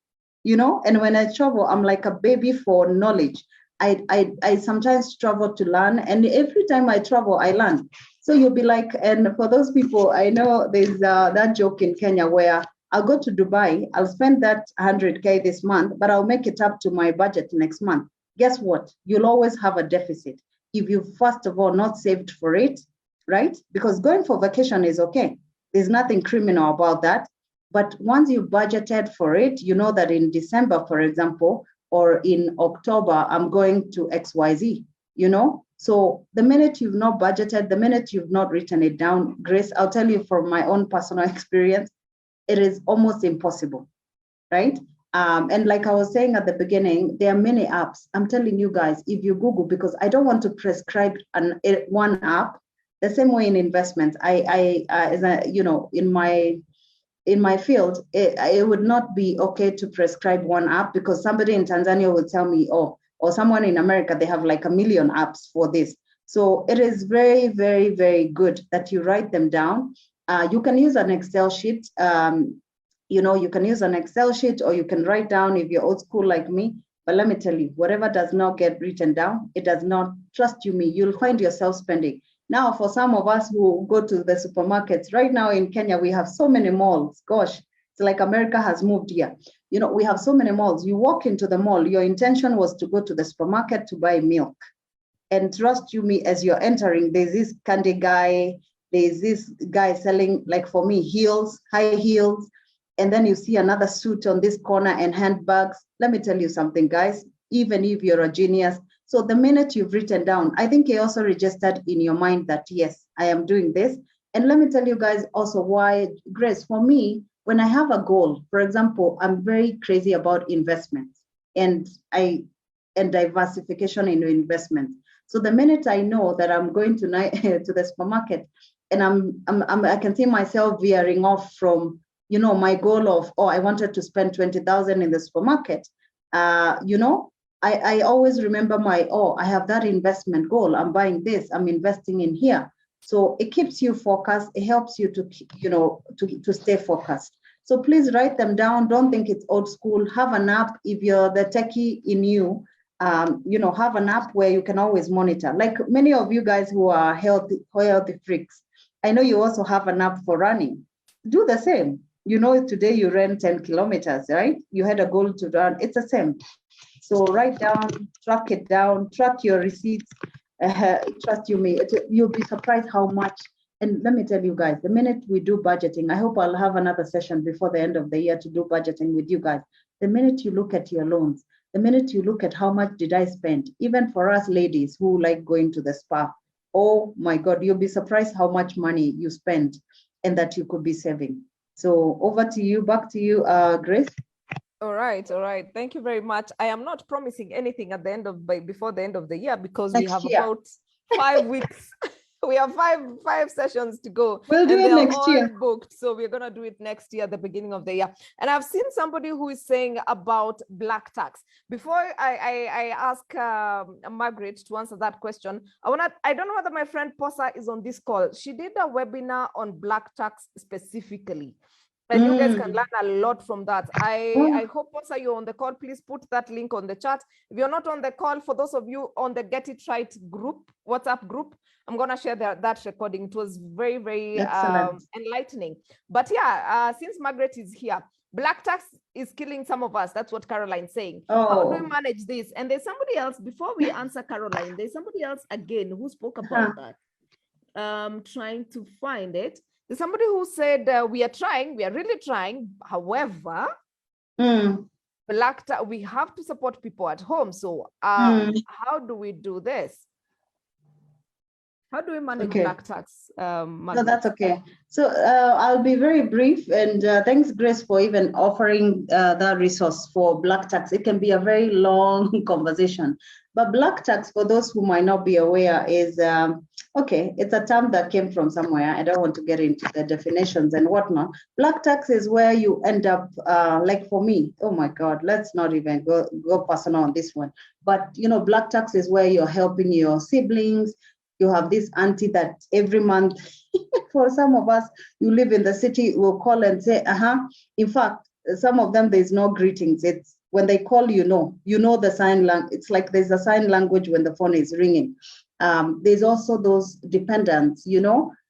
and when I travel, I'm like a baby for knowledge. I sometimes travel to learn, and every time I travel, I learn. So you'll be like, and for those people, I know there's that joke in Kenya where I'll go to Dubai, I'll spend that 100K this month, but I'll make it up to my budget next month. Guess what? You'll always have a deficit if you, first of all, not saved for it, right? Because going for vacation is okay. There's nothing criminal about that. But once you've budgeted for it, you know that in December, for example, or in October, I'm going to XYZ, So the minute you've not budgeted, the minute you've not written it down, Grace, I'll tell you from my own personal experience, it is almost impossible, right? And like I was saying at the beginning, there are many apps. I'm telling you guys, if you Google, because I don't want to prescribe one app. The same way in investments, as a, in my field, it would not be okay to prescribe one app, because somebody in Tanzania will tell me, oh, or someone in America, they have like 1 million apps for this. So it is very, very, very good that you write them down. You can use an Excel sheet. You can use an Excel sheet, or you can write down if you're old school like me. But let me tell you, whatever does not get written down, it does not, trust you me, you'll find yourself spending. Now, for some of us who go to the supermarkets, right now in Kenya, we have so many malls. Gosh, it's like America has moved here. We have so many malls. You walk into the mall, your intention was to go to the supermarket to buy milk. And trust you me, as you're entering, there's this candy guy, there's this guy selling, like for me, heels, high heels. And then you see another suit on this corner and handbags. Let me tell you something, guys, even if you're a genius. So the minute you've written down, I think you also registered in your mind that, yes, I am doing this. And let me tell you guys also why, Grace, for me, when I have a goal, for example, I'm very crazy about investments and diversification in investments. So the minute I know that I'm going to the supermarket, and I can see myself veering off from, my goal of, I wanted to spend 20,000 in the supermarket. I always remember I have that investment goal. I'm buying this, I'm investing in here. So it keeps you focused. It helps you to stay focused. So please write them down. Don't think it's old school. Have an app. If you're the techie in you, have an app where you can always monitor. Like many of you guys who are healthy freaks, I know you also have an app for running. Do the same. Today you ran 10 kilometers, right? You had a goal to run. It's the same. So write down, track it down, track your receipts. Trust you me, you'll be surprised how much. And let me tell you guys, the minute we do budgeting, I hope I'll have another session before the end of the year to do budgeting with you guys. The minute you look at your loans, the minute you look at how much did I spend, even for us ladies who like going to the spa, oh my God, you'll be surprised how much money you spend and that you could be saving. So over to you, back to you, Grace. All right. Thank you very much. I am not promising anything before the end of the year, because we have about 5 weeks. We have five sessions to go. We'll do it next year. Booked, so we're gonna do it next year, the beginning of the year. And I've seen somebody who is saying about black tax. Before I ask Margaret to answer that question, I don't know whether my friend Posa is on this call. She did a webinar on black tax specifically. And you guys can learn a lot from that. I hope also you're on the call. Please put that link on the chat. If you're not on the call, for those of you on the Get It Right group, WhatsApp group, I'm going to share that recording. It was very, very enlightening. But yeah, since Margaret is here, black tax is killing some of us. That's what Caroline's saying. How do we manage this? And there's somebody else, before we answer Caroline, there's somebody else again who spoke about that. Trying to find it. There's somebody who said, we are really trying. However, we have to support people at home. So how do we do this? How do we manage black tax? No, that's okay. So I'll be very brief, and thanks, Grace, for even offering that resource for black tax. It can be a very long conversation. But black tax, for those who might not be aware, is, it's a term that came from somewhere. I don't want to get into the definitions and whatnot. Black tax is where you end up, like for me, oh my God, let's not even go personal on this one. But, black tax is where you're helping your siblings. You have this auntie that every month, for some of us, you live in the city, will call and say, In fact, some of them, there's no greetings. It's when they call, the sign language. It's like there's a sign language when the phone is ringing. There's also those dependents,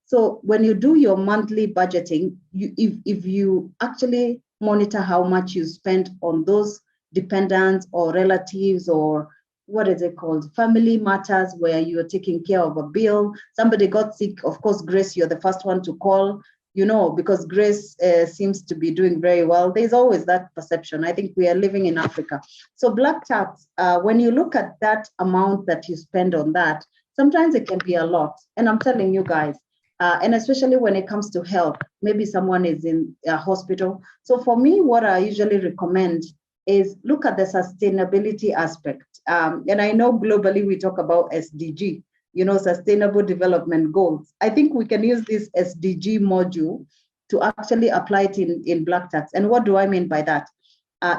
So when you do your monthly budgeting, if you actually monitor how much you spend on those dependents or relatives, or what is it called? Family matters, where you're taking care of a bill. Somebody got sick. Of course, Grace, you're the first one to call, because Grace seems to be doing very well. There's always that perception. I think we are living in Africa. So black tax, when you look at that amount that you spend on that, sometimes it can be a lot. And I'm telling you guys, and especially when it comes to health, maybe someone is in a hospital. So for me, what I usually recommend is look at the sustainability aspect. And I know globally we talk about SDG, Sustainable Development Goals. I think we can use this SDG module to actually apply it in black tax. And what do I mean by that?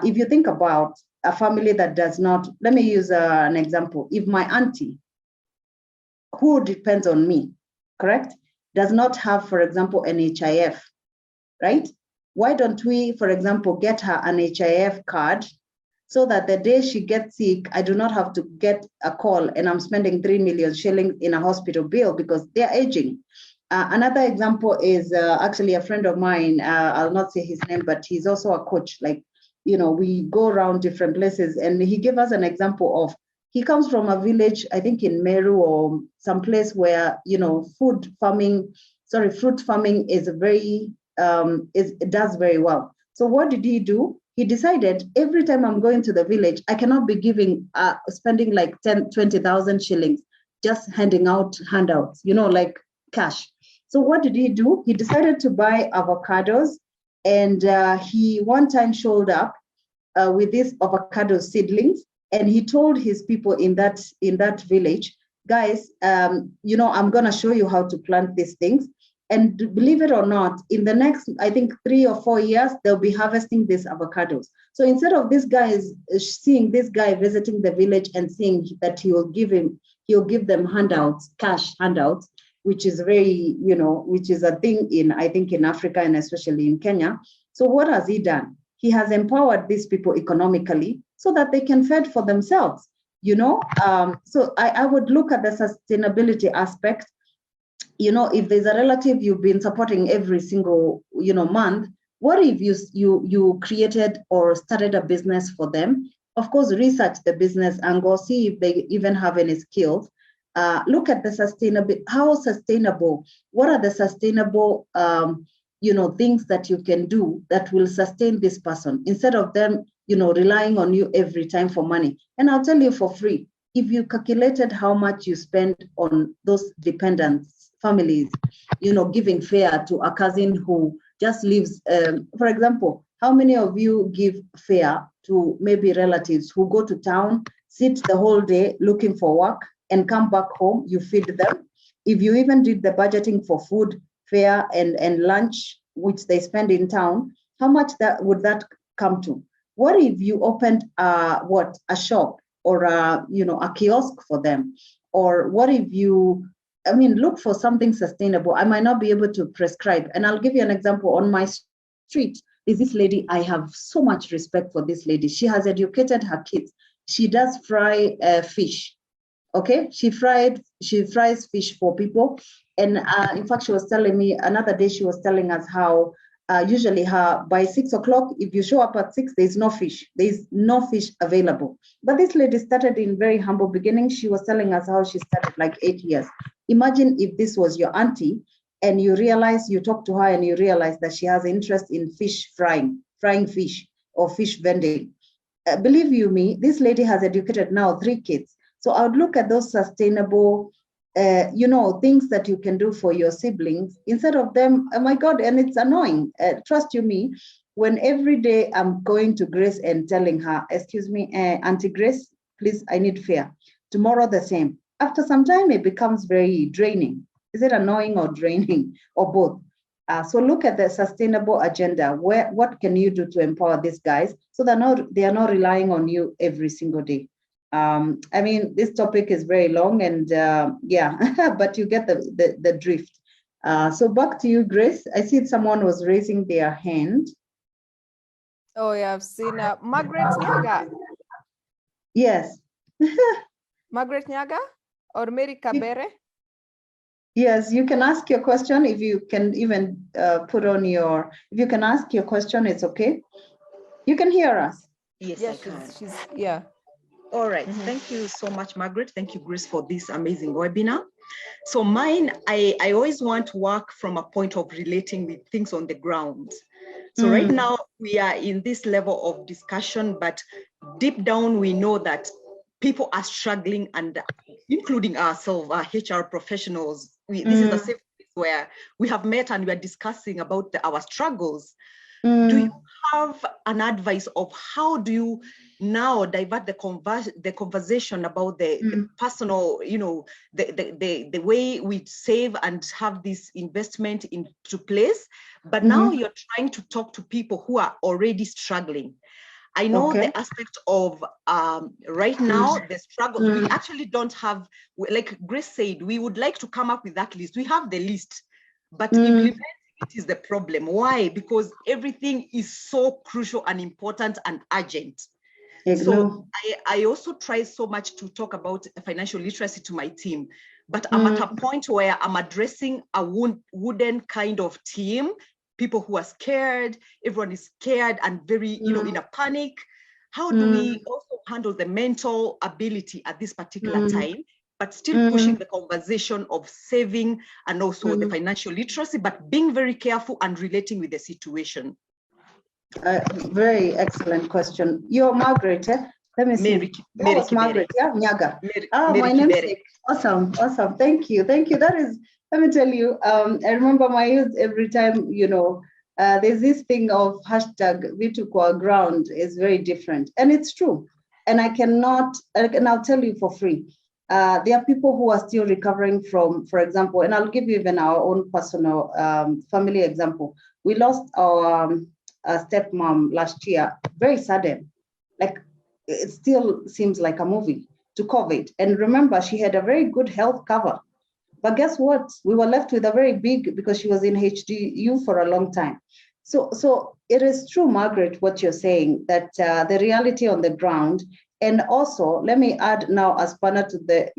If you think about a family that does not, let me use an example. If my auntie, who depends on me, correct, does not have, for example, an HIF, right? Why don't we, for example, get her an HIF card so that the day she gets sick, I do not have to get a call and I'm spending 3 million shillings in a hospital bill because they're aging. Another example is actually a friend of mine, I'll not say his name, but he's also a coach. Like, we go around different places, and he gave us an example of, he comes from a village, I think in Meru or some place where, fruit farming is very, it does very well. So what did he do? He decided every time I'm going to the village, I cannot be spending like 10, 20,000 shillings, just handing out handouts, like cash. So what did he do? He decided to buy avocados, and he one time showed up with these avocado seedlings, and he told his people in that village, guys, I'm gonna show you how to plant these things. And believe it or not, in the next, I think 3 or 4 years, they'll be harvesting these avocados. So instead of seeing this guy visiting the village and seeing that he'll give them handouts, cash handouts, which is very, which is a thing I think in Africa and especially in Kenya. So what has he done? He has empowered these people economically so that they can fend for themselves, So I would look at the sustainability aspect. If there's a relative you've been supporting every single, month, what if you created or started a business for them? Of course, research the business angle, see if they even have any skills. Look at the how sustainable, what are the sustainable, things that you can do that will sustain this person instead of them, relying on you every time for money. And I'll tell you for free, if you calculated how much you spend on those dependents, families, giving fare to a cousin who just lives, for example, how many of you give fare to maybe relatives who go to town, sit the whole day looking for work and come back home, you feed them? If you even did the budgeting for food, fare and lunch, which they spend in town, how much would that come to? What if you opened a shop or a kiosk for them? Or what if you, look for something sustainable. I might not be able to prescribe. And I'll give you an example. On my street, there's this lady, I have so much respect for this lady. She has educated her kids. She does fry fish. Okay, she fries fish for people. And in fact, she was telling me another day, she was telling us how usually by 6 o'clock, if you show up at 6, there's no fish. There's no fish available. But this lady started in very humble beginnings. She was telling us how she started like 8 years. Imagine if this was your auntie and you talk to her and you realize that she has interest in fish frying fish or fish vending. Believe you me, this lady has educated now 3 kids. So I would look at those sustainable, things that you can do for your siblings instead of them. Oh my God, and it's annoying. Trust you me, when every day I'm going to Grace and telling her, excuse me, Auntie Grace, please, I need fare. Tomorrow the same. After some time, it becomes very draining. Is it annoying or draining or both? So look at the sustainable agenda. What can you do to empower these guys so they are not relying on you every single day? This topic is very long and but you get the drift. So back to you, Grace. I see someone was raising their hand. Oh, yeah, I've seen Margaret Nyaga. Yes. Margaret Nyaga or Mary Kabere? Yes, you can ask your question. If you can even if you can ask your question, it's okay. You can hear us. Yes, yeah, I can. She's yeah. All right. Thank you so much, Margaret. Thank you, Grace, for this amazing webinar. So mine, I always want to work from a point of relating with things on the ground. So right now we are in this level of discussion, but deep down we know that people are struggling, and including ourselves, our HR professionals. This is the same place where we have met and we are discussing about our struggles. Do you have an advice of how do you now divert the conversation about the personal, the way we save and have this investment into place, but now you're trying to talk to people who are already struggling. I know the aspect of right now, the struggle, we actually don't have, like Grace said, we would like to come up with that list. We have the list, but implementing it is the problem. Why? Because everything is so crucial and important and urgent. So I also try so much to talk about financial literacy to my team, but I'm at a point where I'm addressing a wooden kind of team, people who are scared, everyone is scared and very, in a panic. How do we also handle the mental ability at this particular time, but still pushing the conversation of saving and also the financial literacy, but being very careful and relating with the situation? Very excellent question. You're Margaret, eh? Let me see. That was Margaret, yeah? Nyaga. My namesake. Awesome. Thank you. That is, let me tell you, I remember my youth every time, there's this thing of hashtag Vitukwa ground is very different. And it's true. And I'll tell you for free. There are people who are still recovering from, for example, and I'll give you even our own personal family example. We lost our stepmom last year, very sudden. Like, it still seems like a movie, to COVID. And remember, she had a very good health cover. But guess what? We were left with a very big, because she was in HDU for a long time. So it is true, Margaret, what you're saying, that the reality on the ground. And also, let me add now, as partner to the,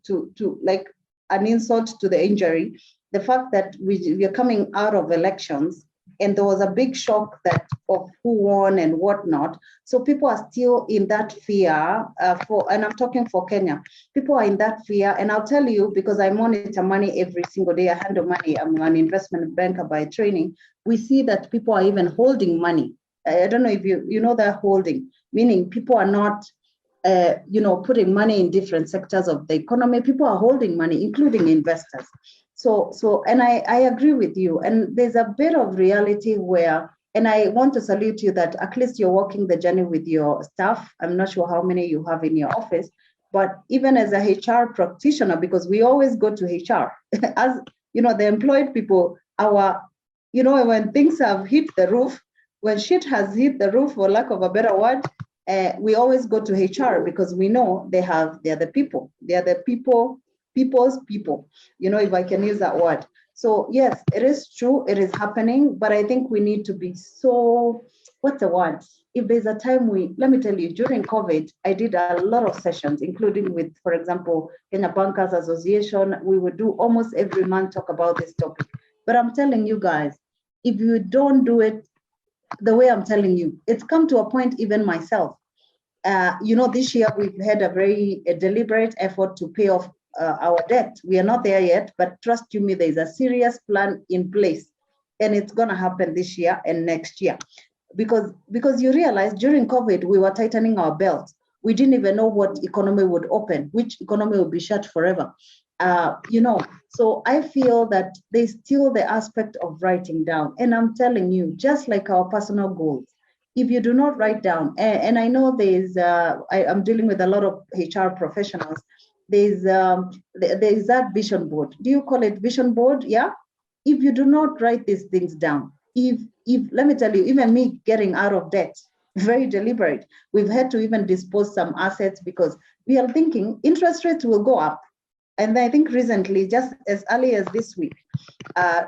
to like an insult to the injury, the fact that we are coming out of elections, and there was a big shock of who won and whatnot. So people are still in that fear and I'm talking for Kenya. People are in that fear, and I'll tell you, because I monitor money every single day. I handle money. I'm an investment banker by training. We see that people are even holding money. I don't know if you know they're holding, meaning people are not, putting money in different sectors of the economy. People are holding money, including investors. So, and I agree with you. And there's a bit of reality where, and I want to salute you that at least you're walking the journey with your staff. I'm not sure how many you have in your office, but even as a HR practitioner, because we always go to HR, as the employed people, when things have hit the roof, when shit has hit the roof, for lack of a better word, we always go to HR, because we know they're the people. They're the people's people, if I can use that word. So yes, it is true, it is happening, but I think we need to be so, what's the word? If there's a time let me tell you, during COVID, I did a lot of sessions, including with, for example, Kenya Bankers Association. We would do almost every month talk about this topic. But I'm telling you guys, if you don't do it the way I'm telling you, it's come to a point, even myself, this year we've had a very deliberate effort to pay off our debt. We are not there yet, but trust you me, there's a serious plan in place, and it's going to happen this year and next year, because you realize during COVID we were tightening our belts. We didn't even know what economy would open, which economy would be shut forever. So I feel that there's still the aspect of writing down, and I'm telling you, just like our personal goals, if you do not write down, and I know I'm dealing with a lot of HR professionals. There's that vision board. Do you call it vision board? Yeah. If you do not write these things down, if let me tell you, even me getting out of debt, very deliberate. We've had to even dispose some assets because we are thinking interest rates will go up. And I think recently, just as early as this week,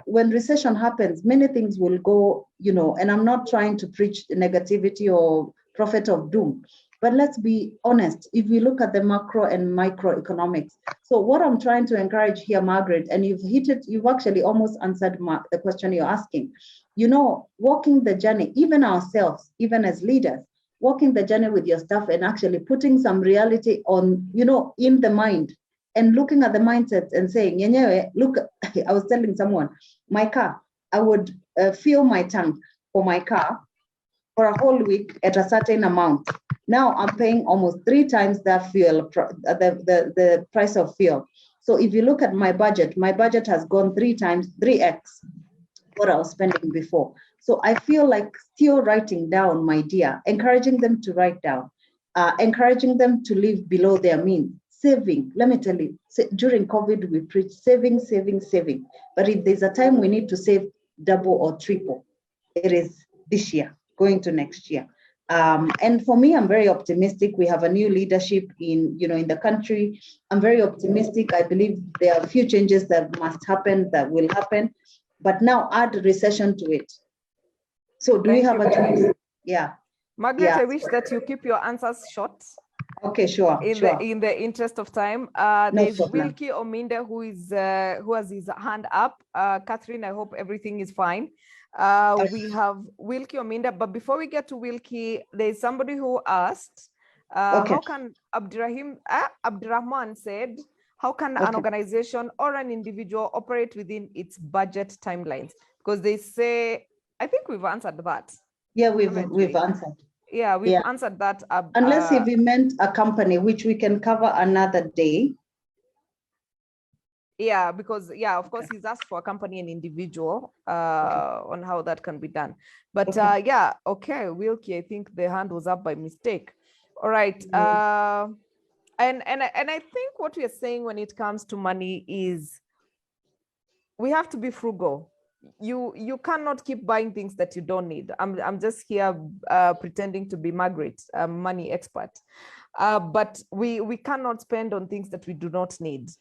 when recession happens, many things will go, and I'm not trying to preach negativity or prophet of doom. But let's be honest, if we look at the macro and microeconomics. So what I'm trying to encourage here, Margaret, and you've actually almost answered the question you're asking. Walking the journey, even ourselves, even as leaders, walking the journey with your staff and actually putting some reality on, in the mind and looking at the mindset and saying, look, I was telling someone, my car, I would fill my tank for my car for a whole week at a certain amount. Now I'm paying almost 3 times that fuel, the price of fuel. So if you look at my budget has gone 3x what I was spending before. So I feel like still writing down, my dear, encouraging them to write down, encouraging them to live below their means, saving. Let me tell you, during COVID, we preach saving, saving, saving. But if there's a time we need to save double or triple, it is this year, going to next year. And for me, I'm very optimistic. We have a new leadership in the country. I'm very optimistic. I believe there are a few changes that must happen, that will happen. But now add recession to it. So do we have a choice? Yeah. Margaret, I wish that you keep your answers short. Okay, sure. In the interest of time, there's Wilkie Ominde who has his hand up. Catherine, I hope everything is fine. We have Wilkie Ominde, but before we get to Wilkie, there's somebody who asked, how can Abdurrahman said, how can an organization or an individual operate within its budget timelines? Because they say, I think we've answered that. Yeah, we've answered. Yeah, we've answered that. Unless if we meant a company, which we can cover another day. Yeah, because of course he's asked for a company and individual on how that can be done. But Wilkie, I think the hand was up by mistake. All right. And I think what we are saying when it comes to money is we have to be frugal. You cannot keep buying things that you don't need. I'm just here pretending to be Margaret, a money expert. But we cannot spend on things that we do not need.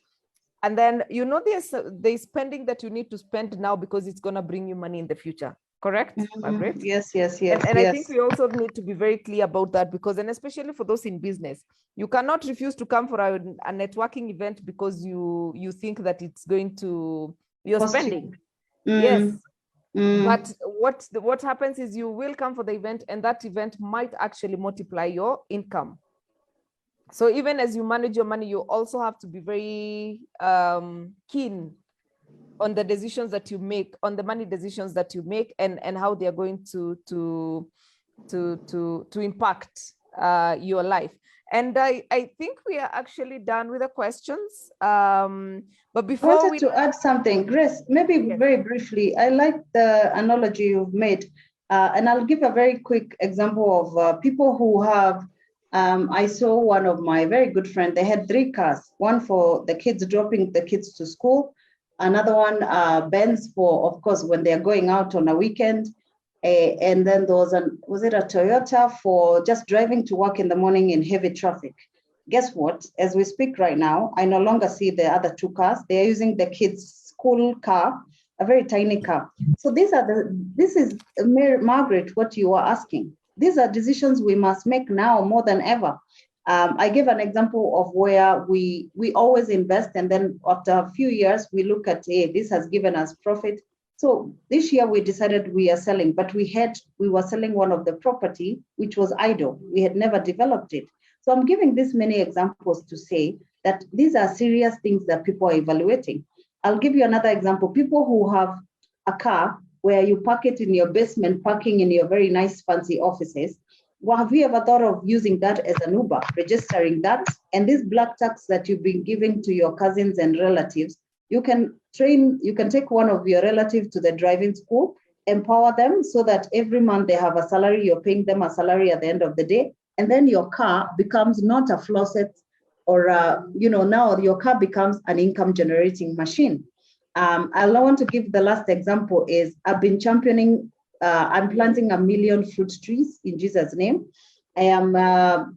And then, there's spending that you need to spend now because it's going to bring you money in the future. Correct, Margaret? Yes. And I think we also need to be very clear about that because, and especially for those in business, you cannot refuse to come for a networking event because you think that it's going to, you're spending. Yes. But what happens is you will come for the event and that event might actually multiply your income. So even as you manage your money, you also have to be very keen on the decisions that you make, on the money decisions that you make, and how they are going to impact your life. And I think we are actually done with the questions. But before I wanted to add something, Grace, maybe very briefly. I like the analogy you've made, and I'll give a very quick example of people who have. I saw one of my very good friends. They had 3 cars, one for the kids, dropping the kids to school, another one, Benz for, of course, when they're going out on a weekend. And then there was was it a Toyota for just driving to work in the morning in heavy traffic. Guess what? As we speak right now, I no longer see the other 2 cars. They're using the kids' school car, a very tiny car. So this is, Margaret, what you are asking. These are decisions we must make now more than ever. I gave an example of where we always invest, and then after a few years, we look at, hey, this has given us profit. So this year we decided we are selling, but we were selling one of the property, which was idle. We had never developed it. So I'm giving this many examples to say that these are serious things that people are evaluating. I'll give you another example. People who have a car where you park it in your basement, parking in your very nice fancy offices. Well, have you ever thought of using that as an Uber, registering that? And this black tax that you've been giving to your cousins and relatives, you can take one of your relatives to the driving school, empower them so that every month they have a salary, you're paying them a salary at the end of the day. And then your car becomes not a faucet or, now your car becomes an income generating machine. I want to give the last example is I've been championing, I'm planting 1 million fruit trees in Jesus' name. I am,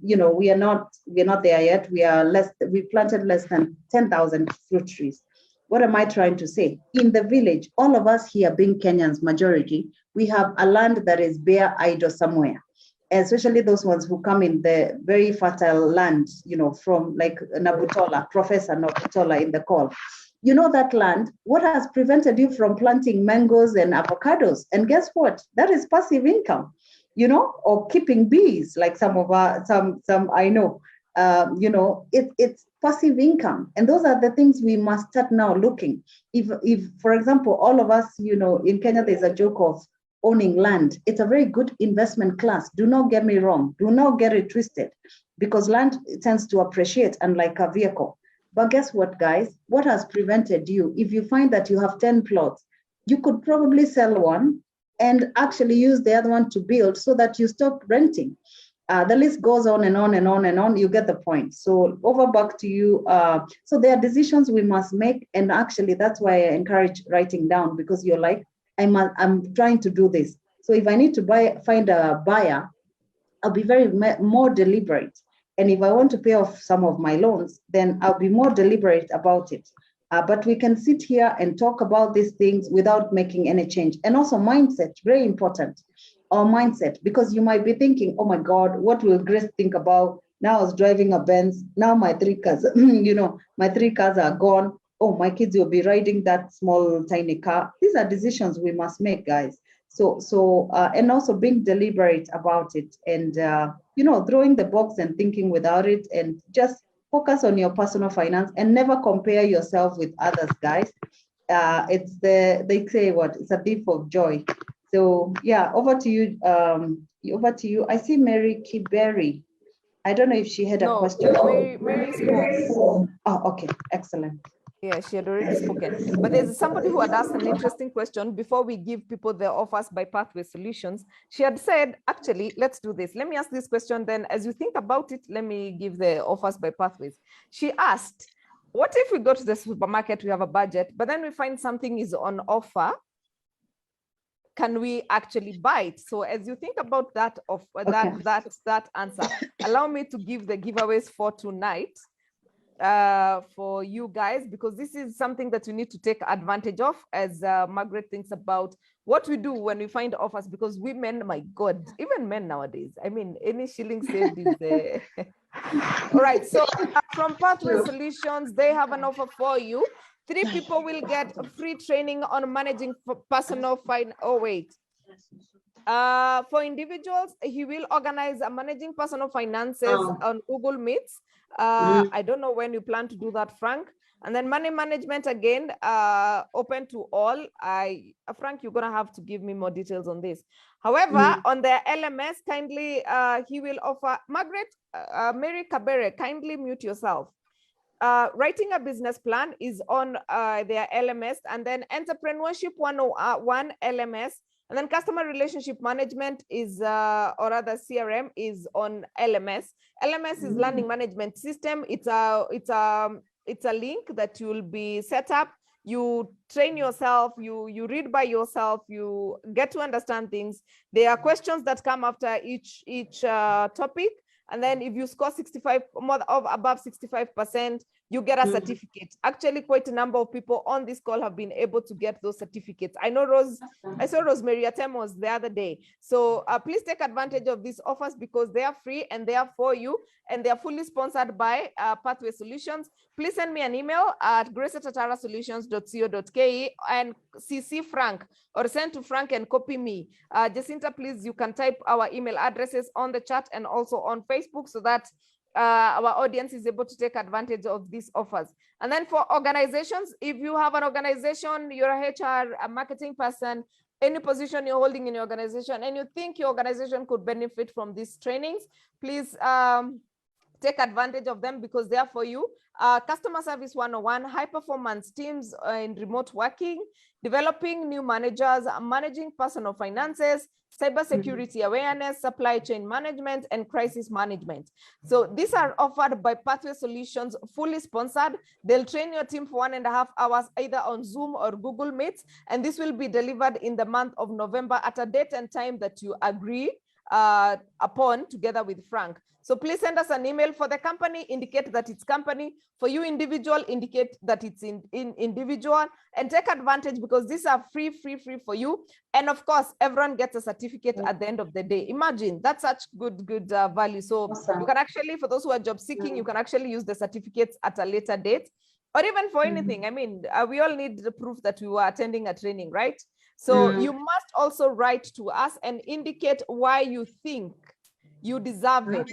we are not there yet. We planted less than 10,000 fruit trees. What am I trying to say? In the village, all of us here being Kenyans, majority, we have a land that is bare, idle somewhere, especially those ones who come in the very fertile land, from like Nabutola, Professor Nabutola in the call. You know that land, what has prevented you from planting mangoes and avocados? And guess what? That is passive income, or keeping bees, like some I know, it's passive income. And those are the things we must start now looking. If, for example, all of us, in Kenya, there's a joke of owning land. It's a very good investment class. Do not get me wrong. Do not get it twisted, because land tends to appreciate, unlike a vehicle. But guess what, guys? What has prevented you? If you find that you have 10 plots, you could probably sell one and actually use the other one to build so that you stop renting. The list goes on and on and on and on. You get the point. So over back to you. So there are decisions we must make. And actually, that's why I encourage writing down, because you're like, I'm trying to do this. So if I need to find a buyer, I'll be more deliberate. And if I want to pay off some of my loans, then I'll be more deliberate about it. But we can sit here and talk about these things without making any change. And also mindset, very important. Our mindset, because you might be thinking, oh my God, what will Grace think about? Now I was driving a Benz. Now my 3 cars, my 3 cars are gone. Oh, my kids will be riding that small, tiny car. These are decisions we must make, guys. So and also being deliberate about it, and throwing the box and thinking without it, and just focus on your personal finance and never compare yourself with others, guys. They say what? It's a thief of joy. So yeah, over to you. I see Mary Kiberi. I don't know if she had a question. Mary spoke. Oh, okay, excellent. Yeah, she had already spoken. But there's somebody who had asked an interesting question before we give people the offers by Pathway Solutions. She had said, actually, let's do this. Let me ask this question. Then as you think about it, let me give the offers by Pathways. She asked, what if we go to the supermarket, we have a budget, but then we find something is on offer? Can we actually buy it? So as you think about that, that answer, allow me to give the giveaways for tonight. For you guys, because this is something that you need to take advantage of as Margaret thinks about what we do when we find offers, because women, my God, even men nowadays, I mean, any shilling saved is all right. So from Pathway Solutions, they have an offer for you. 3 people will get free training on managing personal finance. Oh, wait. For individuals, he will organize a managing personal finances on Google Meets. I don't know when you plan to do that, Frank. And then money management, again, open to all. Frank, you're going to have to give me more details on this. However, on the LMS, kindly, he will offer, Margaret, Mary Kabere, kindly mute yourself. Writing a business plan is on their LMS, and then Entrepreneurship 101 LMS. And then customer relationship management is, or rather CRM, is on LMS. LMS is learning management system. It's a link that you'll be set up. You train yourself, you read by yourself, you get to understand things. There are questions that come after each topic. And then if you score 65, above 65%, you get a certificate. Actually, quite a number of people on this call have been able to get those certificates. I know I saw Rosemary Atemos the other day. So please take advantage of these offers, because they are free and they are for you, and they are fully sponsored by Pathway Solutions. Please send me an email at grace@atarasolutions.co.ke and CC Frank, or send to Frank and copy me. Jacinta, please, you can type our email addresses on the chat and also on Facebook, so that our audience is able to take advantage of these offers. And then for organizations, if you have an organization, you're a HR, a marketing person, any position you're holding in your organization, and you think your organization could benefit from these trainings, please take advantage of them, because they are for you. Customer Service 101, high performance teams in remote working, developing new managers, managing personal finances, cybersecurity awareness, supply chain management, and crisis management. So these are offered by Pathway Solutions, fully sponsored. They'll train your team for 1.5 hours, either on Zoom or Google Meet, and this will be delivered in the month of November at a date and time that you agree upon together with Frank. So please send us an email. For the company, indicate that it's company. For you individual, indicate that it's in individual, and take advantage, because these are free for you. And of course, everyone gets a certificate at the end of the day. Imagine, that's such good value. So you can actually, for those who are job seeking, you can actually use the certificates at a later date, or even for anything. I mean, we all need the proof that we were attending a training, right? So you must also write to us and indicate why you think you deserve it.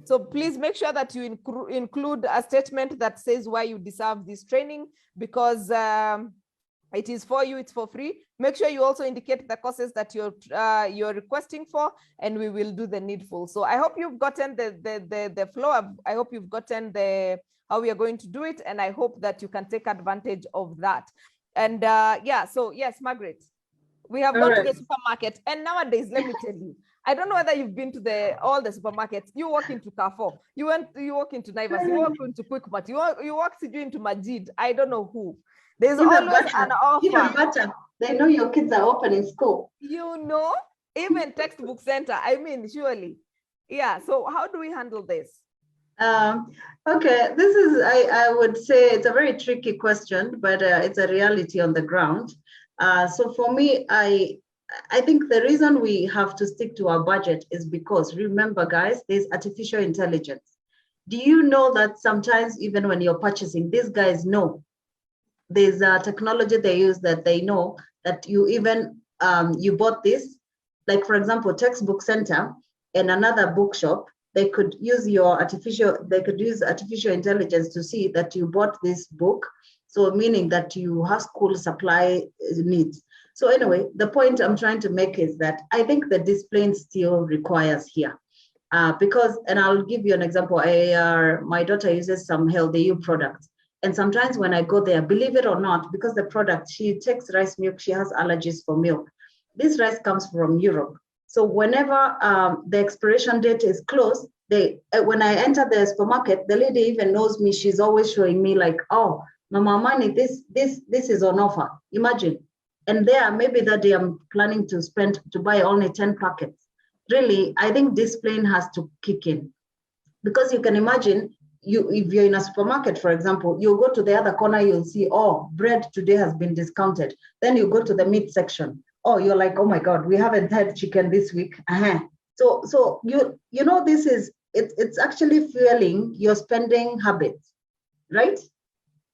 So please make sure that you include a statement that says why you deserve this training, because it is for you, it's for free. Make sure you also indicate the courses that you're requesting for, and we will do the needful. So I hope you've gotten the flow. I hope you've gotten how we are going to do it, and I hope that you can take advantage of that. And yeah, so yes, Margaret. We have All gone right. to the supermarket, and nowadays, let me tell you, I don't know whether you've been to all the supermarkets. You walk into Carrefour, you walk into Naivas, you walk into Quickmart, you walk into Majid. I don't know who. There's Even always better, an offer. even better. They know your kids are opening school. You know, even textbook center. I mean, surely. Yeah. So how do we handle this? Okay, this is, I would say it's a very tricky question, but it's a reality on the ground. So for me, I think the reason we have to stick to our budget is because, remember, guys, there's artificial intelligence. Do you know that sometimes even when you're purchasing, these guys know there's a technology they use that they know that you even, you bought this, like for example, textbook center and another bookshop, they could use artificial intelligence to see that you bought this book. So meaning that you have school supply needs. So anyway, the point I'm trying to make is that I think the discipline still requires here. Because, and I'll give you an example, my daughter uses some Healthy You products. And sometimes when I go there, believe it or not, because the product, she takes rice milk, she has allergies for milk. This rice comes from Europe. So whenever the expiration date is close, when I enter the supermarket, the lady even knows me. She's always showing me like, oh, Mama Mani, this is on offer. Imagine. And there, maybe that day I'm planning to buy only 10 packets. Really, I think discipline has to kick in. Because you can imagine, if you're in a supermarket, for example, you go to the other corner, you'll see, oh, bread today has been discounted. Then you go to the meat section. Oh, you're like, oh my God, we haven't had chicken this week. So you know, it's actually fueling your spending habits, right?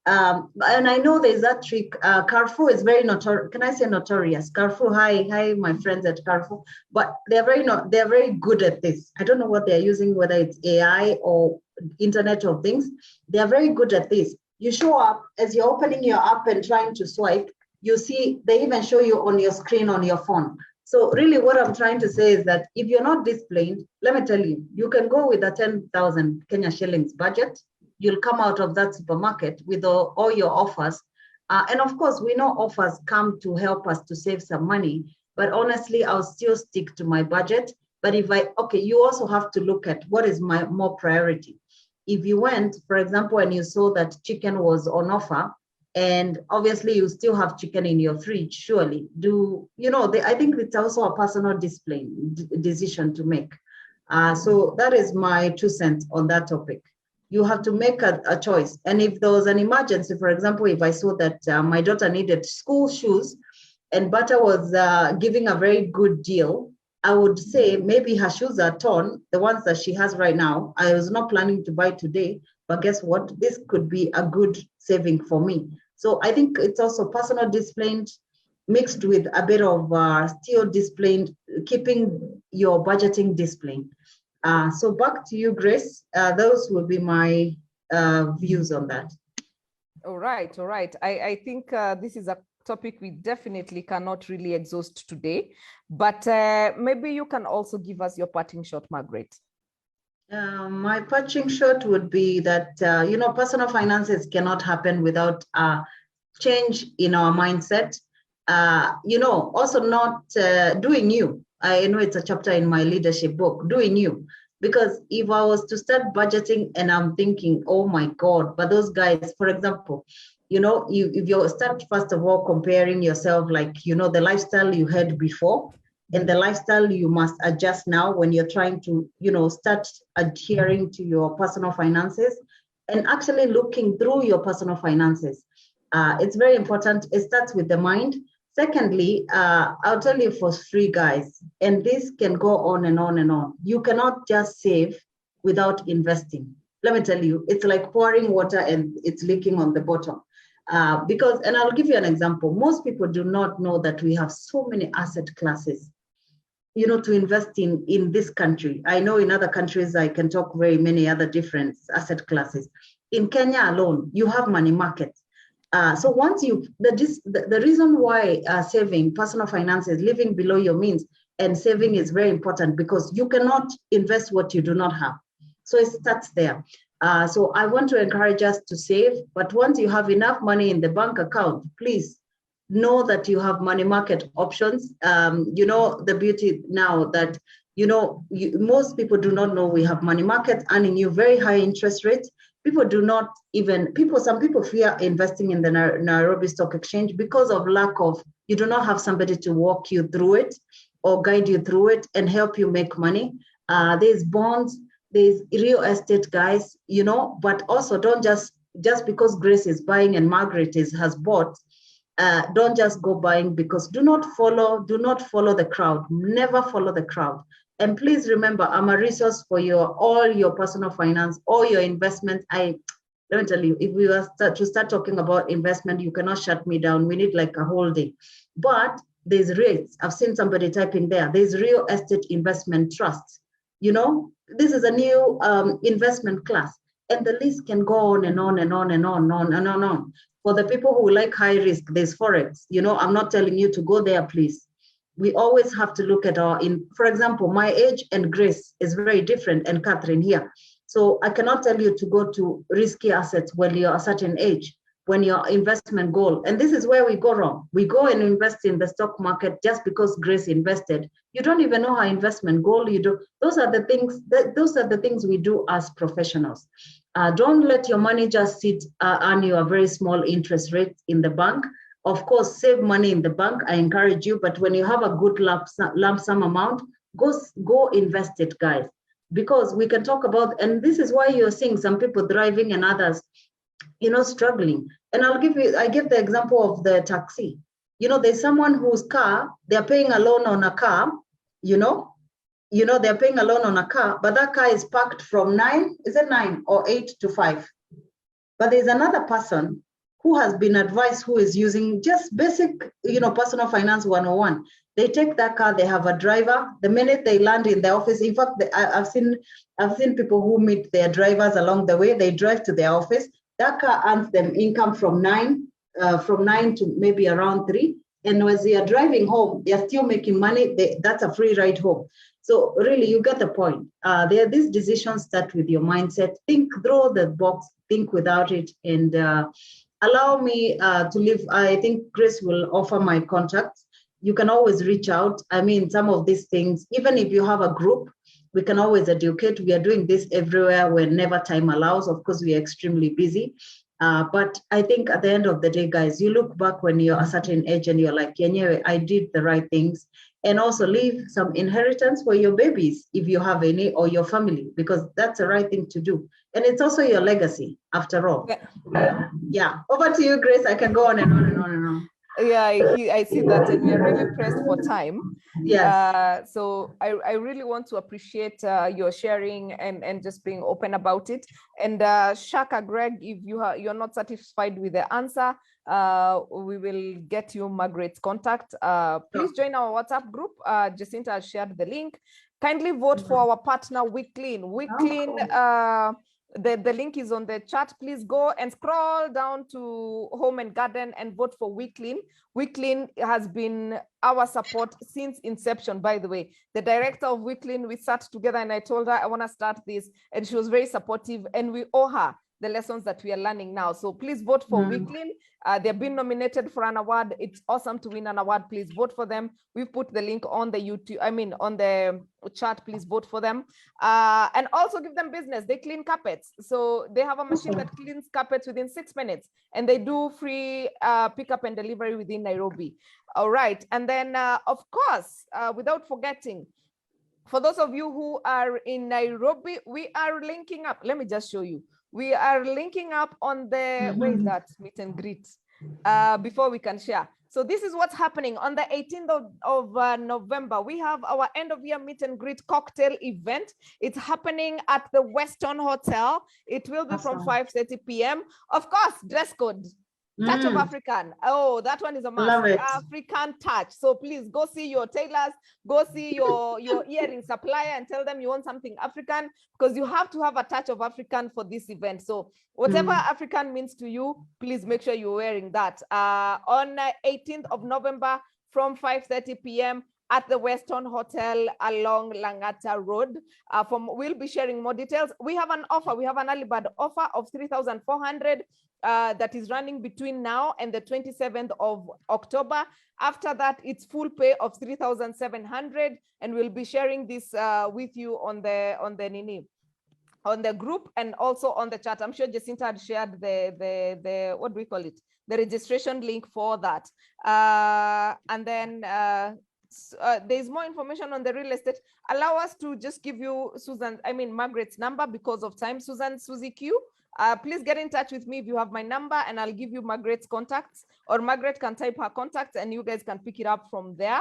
And I know there's that trick. Carrefour is very notorious. Can I say notorious? Carrefour, hi, my friends at Carrefour. But they're very good at this. I don't know what they're using, whether it's AI or Internet of Things. They're very good at this. You show up as you're opening your app and trying to swipe. You see, they even show you on your screen on your phone. So really what I'm trying to say is that if you're not disciplined, let me tell you, you can go with a 10,000 Kenya shillings budget. You'll come out of that supermarket with all your offers. And of course, we know offers come to help us to save some money, but honestly, I'll still stick to my budget. But you also have to look at what is my more priority. If you went, for example, and you saw that chicken was on offer, and obviously you still have chicken in your fridge, surely I think it's also a personal decision to make. So that is my 2 cents on that topic. You have to make a choice. And if there was an emergency, for example, if I saw that my daughter needed school shoes and Butter was giving a very good deal, I would say maybe her shoes are torn, the ones that she has right now. I was not planning to buy today, but guess what? This could be a good saving for me. So I think it's also personal discipline mixed with a bit of still disciplined, keeping your budgeting discipline. So back to you, Grace. Those will be my views on that. All right. I think this is a topic we definitely cannot really exhaust today, but maybe you can also give us your parting shot, Margaret. My parting shot would be that, personal finances cannot happen without change in our mindset. Also not doing you. I know it's a chapter in my leadership book, doing you. Because if I was to start budgeting and I'm thinking, oh my God, but those guys, for example, if you start, first of all, comparing yourself, like, the lifestyle you had before and the lifestyle you must adjust now when you're trying to, start adhering to your personal finances and actually looking through your personal finances. It's very important. It starts with the mind. Secondly, I'll tell you for free, guys, and this can go on and on and on. You cannot just save without investing. Let me tell you, it's like pouring water and it's leaking on the bottom. And I'll give you an example. Most people do not know that we have so many asset classes, to invest in this country. I know in other countries, I can talk very many other different asset classes. In Kenya alone, you have money markets. So once the reason why saving personal finances, living below your means and saving is very important because you cannot invest what you do not have. So it starts there. So I want to encourage us to save, but once you have enough money in the bank account, please know that you have money market options. You know, the beauty now that, you know, most people do not know we have money markets earning you very high interest rates. People do not even, some people fear investing in the Nairobi Stock Exchange because of lack of, you do not have somebody to walk you through it or guide you through it and help you make money. There's bonds, there's real estate, guys, you know, but also don't just because Grace is buying and Margaret has bought, don't just go buying, because do not follow the crowd. Never follow the crowd. And please remember, I'm a resource for all your personal finance, all your investments. Let me tell you, if we were to start talking about investment, you cannot shut me down. We need like a whole day. But there's rates. I've seen somebody type in there. There's real estate investment trusts. You know, this is a new investment class. And the list can go on and on and on and on and on and on. For the people who like high risk, there's Forex. You know, I'm not telling you to go there, please. We always have to look at for example, my age and Grace is very different, and Catherine here. So I cannot tell you to go to risky assets when you're a certain age, when your investment goal, and this is where we go wrong. We go and invest in the stock market just because Grace invested. You don't even know her investment goal. You do. Those are the things we do as professionals. Don't let your money just sit, earn you a very small interest rate in the bank. Of course, save money in the bank, I encourage you, but when you have a good lump sum amount, go invest it, guys. Because we can talk about, and this is why you're seeing some people thriving and others, you know, struggling. And I give the example of the taxi. You know, there's someone whose car, they're paying a loan on a car, they're paying a loan on a car, but that car is parked from 9 or 8 to 5. But there's another person who has been advised, who is using just basic, personal finance 101. They take that car, they have a driver. The minute they land in the office, in fact, I've seen people who meet their drivers along the way. They drive to their office. That car earns them income from 9 to maybe around 3. And as they are driving home, they are still making money. That's a free ride home. So really, you get the point. These decisions start with your mindset. Think through the box, think without it, and allow me to live. I think Grace will offer my contacts. You can always reach out. I mean, some of these things, even if you have a group, we can always educate. We are doing this everywhere whenever time allows. Of course, we are extremely busy. But I think at the end of the day, guys, you look back when you're a certain age and you're like, yeah, I did the right things. And also leave some inheritance for your babies, if you have any, or your family, because that's the right thing to do. And it's also your legacy, after all. Yeah. Over to you, Grace. I can go on and on and on and on. Yeah, I see that, and we are really pressed for time. Yes. So I really want to appreciate your sharing and just being open about it. And Shaka, Greg, if you're not satisfied with the answer, we will get you Margaret's contact. Please join our WhatsApp group. Jacinta has shared the link. Kindly vote for our partner, WeClean. WeClean. The link is on the chat. Please go and scroll down to Home and Garden and vote for WeClean. WeClean has been our support since inception, by the way. The director of WeClean, we sat together and I told her I want to start this, and she was very supportive, and we owe her the lessons that we are learning now. So please vote for WeClean. They've been nominated for an award. It's awesome to win an award. Please vote for them. We've put the link on the on the chat. Please vote for them. And also give them business. They clean carpets. So they have a machine that cleans carpets within 6 minutes, and they do free pickup and delivery within Nairobi. All right. And then, of course, without forgetting, for those of you who are in Nairobi, we are linking up. Let me just show you. We are linking up on the, where is that meet and greet, before we can share. So this is what's happening on the 18th of November. We have our end of year meet and greet cocktail event. It's happening at the Weston Hotel. It will be from 5:30 p.m. Of course, dress code. Touch of African. Oh, that one is a must. African touch. So please go see your tailors, go see your earring supplier and tell them you want something African, because you have to have a touch of African for this event. So whatever African means to you, please make sure you're wearing that. On 18th of November from 5:30 p.m. at the Weston Hotel along Langata Road. We'll be sharing more details. We have an offer. We have an early bird offer of 3,400 that is running between now and the 27th of October. After that, it's full pay of 3,700, and we'll be sharing this with you on the group and also on the chat. I'm sure Jacinta had shared the what do we call it? The registration link for that. And then there's more information on the real estate. Allow us to just give you Margaret's number because of time. Susie Q. Please get in touch with me if you have my number, and I'll give you Margaret's contacts, or Margaret can type her contacts and you guys can pick it up from there.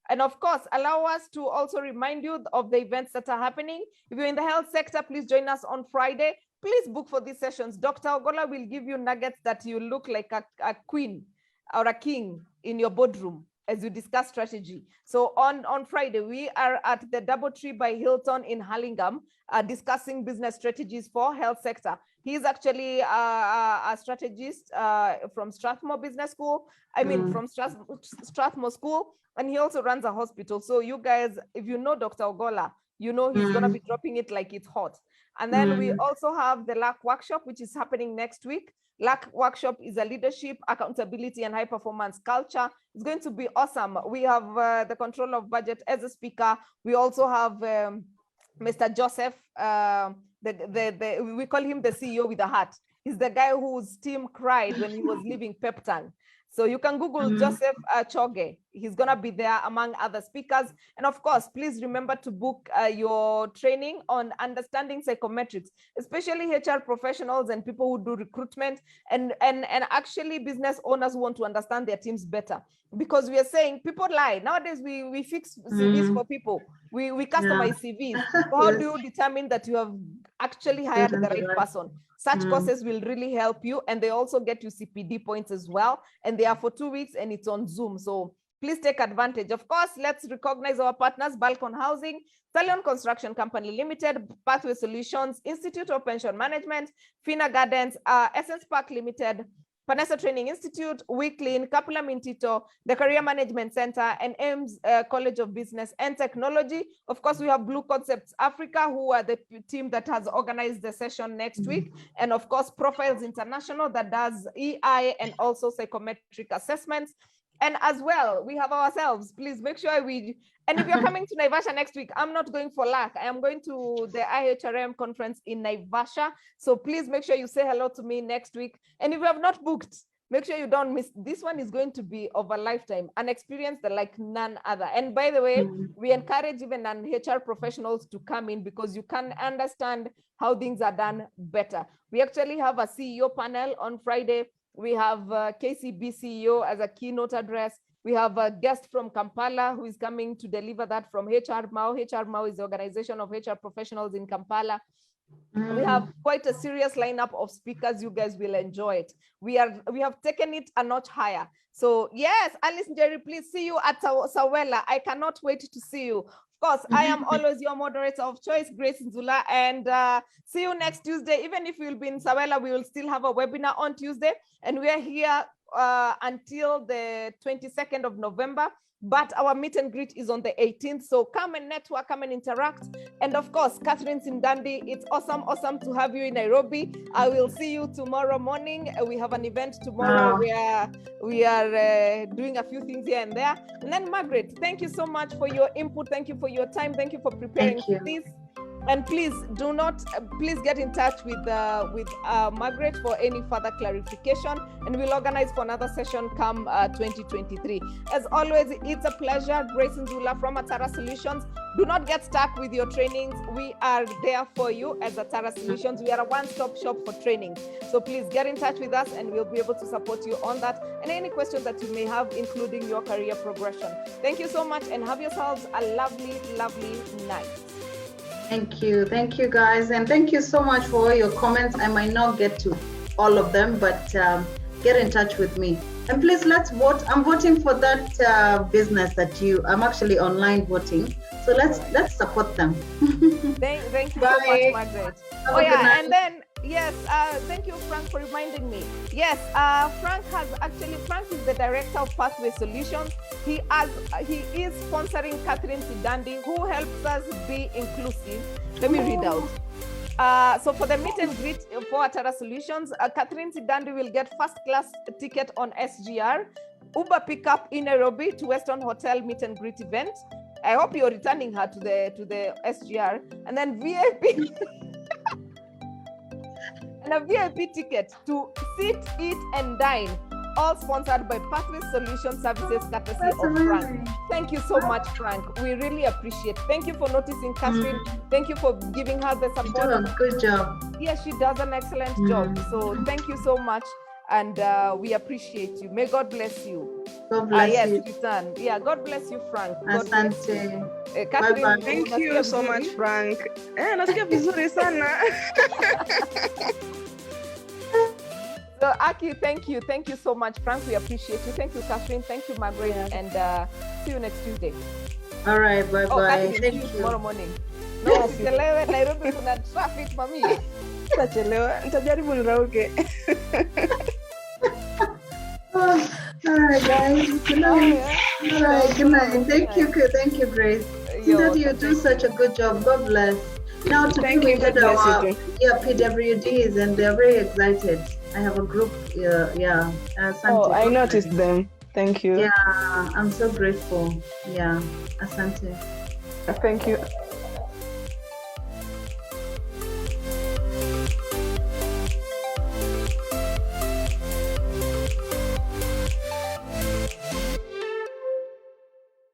And of course, allow us to also remind you of the events that are happening. If you're in the health sector, please join us on Friday. Please book for these sessions. Dr. Ogola will give you nuggets that you look like a queen or a king in your boardroom as you discuss strategy. So on Friday, we are at the DoubleTree by Hilton in Hurlingham, discussing business strategies for health sector. He's actually a strategist from Strathmore Business School. From Strathmore School, and he also runs a hospital. So you guys, if you know Dr. Ogola, you know he's gonna be dropping it like it's hot. And then we also have the LAC workshop, which is happening next week. LAC workshop is a leadership, accountability, and high performance culture. It's going to be awesome. We have the control of budget as a speaker. We also have Mr. Joseph, we call him the CEO with a hat. He's the guy whose team cried when he was leaving Peptang. So you can Google Joseph Choge. He's going to be there among other speakers. And of course, please remember to book your training on understanding psychometrics, especially HR professionals and people who do recruitment, and actually business owners who want to understand their teams better. Because we are saying people lie. Nowadays, we fix CVs for people. We customize CVs. So how do you determine that you have actually hired the right person? Such courses will really help you, and they also get you CPD points as well. And they are for 2 weeks, and it's on Zoom. So please take advantage. Of course, let's recognize our partners: Balcon Housing, Stallion Construction Company Limited, Pathway Solutions, Institute of Pension Management, Fina Gardens, Essence Park Limited, Panessa Training Institute, WeClean, Kapula Mintito, the Career Management Center, and AIMS College of Business and Technology. Of course, we have Blue Concepts Africa, who are the team that has organized the session next week. And of course, Profiles International that does EI and also psychometric assessments. And as well, we have ourselves. Please make sure and if you're coming to Naivasha next week, I'm not going for LAC. I am going to the IHRM conference in Naivasha. So please make sure you say hello to me next week. And if you have not booked, make sure you don't miss. This one is going to be of a lifetime, an experience that like none other. And by the way, we encourage even non-HR professionals to come in because you can understand how things are done better. We actually have a CEO panel on Friday. We have KCB CEO as a keynote address. We have a guest from Kampala who is coming to deliver that from HR Mau. HR Mau is the organization of HR professionals in Kampala. We have quite a serious lineup of speakers. You guys will enjoy it. We have taken it a notch higher. So yes, Alice Jerry, please see you at Sawela. I cannot wait to see you. Of course, I am always your moderator of choice, Grace Nzula, and see you next Tuesday. Even if we'll be in Sawela, we will still have a webinar on Tuesday, and we are here until the 22nd of November. But our meet and greet is on the 18th. So come and network, come and interact. And of course, Catherine Sindandi, it's awesome to have you in Nairobi. I will see you tomorrow morning. We have an event tomorrow where we are doing a few things here and there. And then Margaret, thank you so much for your input. Thank you for your time. Thank you for preparing this. And please please get in touch with Margaret for any further clarification, and we'll organize for another session come 2023. As always, it's a pleasure. Grace Nzula from Atara Solutions. Do not get stuck with your trainings. We are there for you as Atara Solutions. We are a one-stop shop for training. So please get in touch with us and we'll be able to support you on that and any questions that you may have, including your career progression. Thank you so much and have yourselves a lovely, lovely night. Thank you guys, and thank you so much for all your comments. I might not get to all of them, but get in touch with me. And please, let's vote. I'm voting for that business that I'm actually online voting. So let's support them. Thank you so much, Margaret. And then Yes, thank you, Frank, for reminding me. Yes, Frank is the director of Pathway Solutions. He is sponsoring Catherine Sidandi, who helps us be inclusive. Let me read out. So for the meet and greet for Atara Solutions, Catherine Sidandi will get first class ticket on SGR, Uber pickup in Nairobi to Weston Hotel meet and greet event. I hope you're returning her to the SGR, and then VIP and a VIP ticket to sit, eat, and dine, all sponsored by Pathway Solution Services, courtesy of Frank. Thank you so much, Frank. We really appreciate. Thank you for noticing Catherine. Thank you for giving her the support. You do a good job. Yes, she does an excellent job. So thank you so much, and we appreciate you. May God bless you. God bless Yes, you. return. Yeah, God bless you, Frank. God bless you. Asante. Catherine, Bye-bye. Thank unasikia you so vizuri? much, Frank. Nasikia vizuri sana. So Aki, thank you so much, Frank. We appreciate you. Thank you, Catherine. Thank you, Margaret. And see you next Tuesday. All right, bye-bye. Catherine, see Thank you you. tomorrow morning. No, usichelewe. Nairobi kuna traffic, mami. Nitachelewa. Nitajaribu nirauke. All right, guys. Good night. All right, good night. Thank you, Grace. See that you do such a good job. God bless. Now today Thank we you. God did bless our you too. PWDs, and they're very excited. I have a group. Asante. Oh, I God bless. noticed them. Thank you. Yeah, I'm so grateful. Yeah, Asante. Thank you.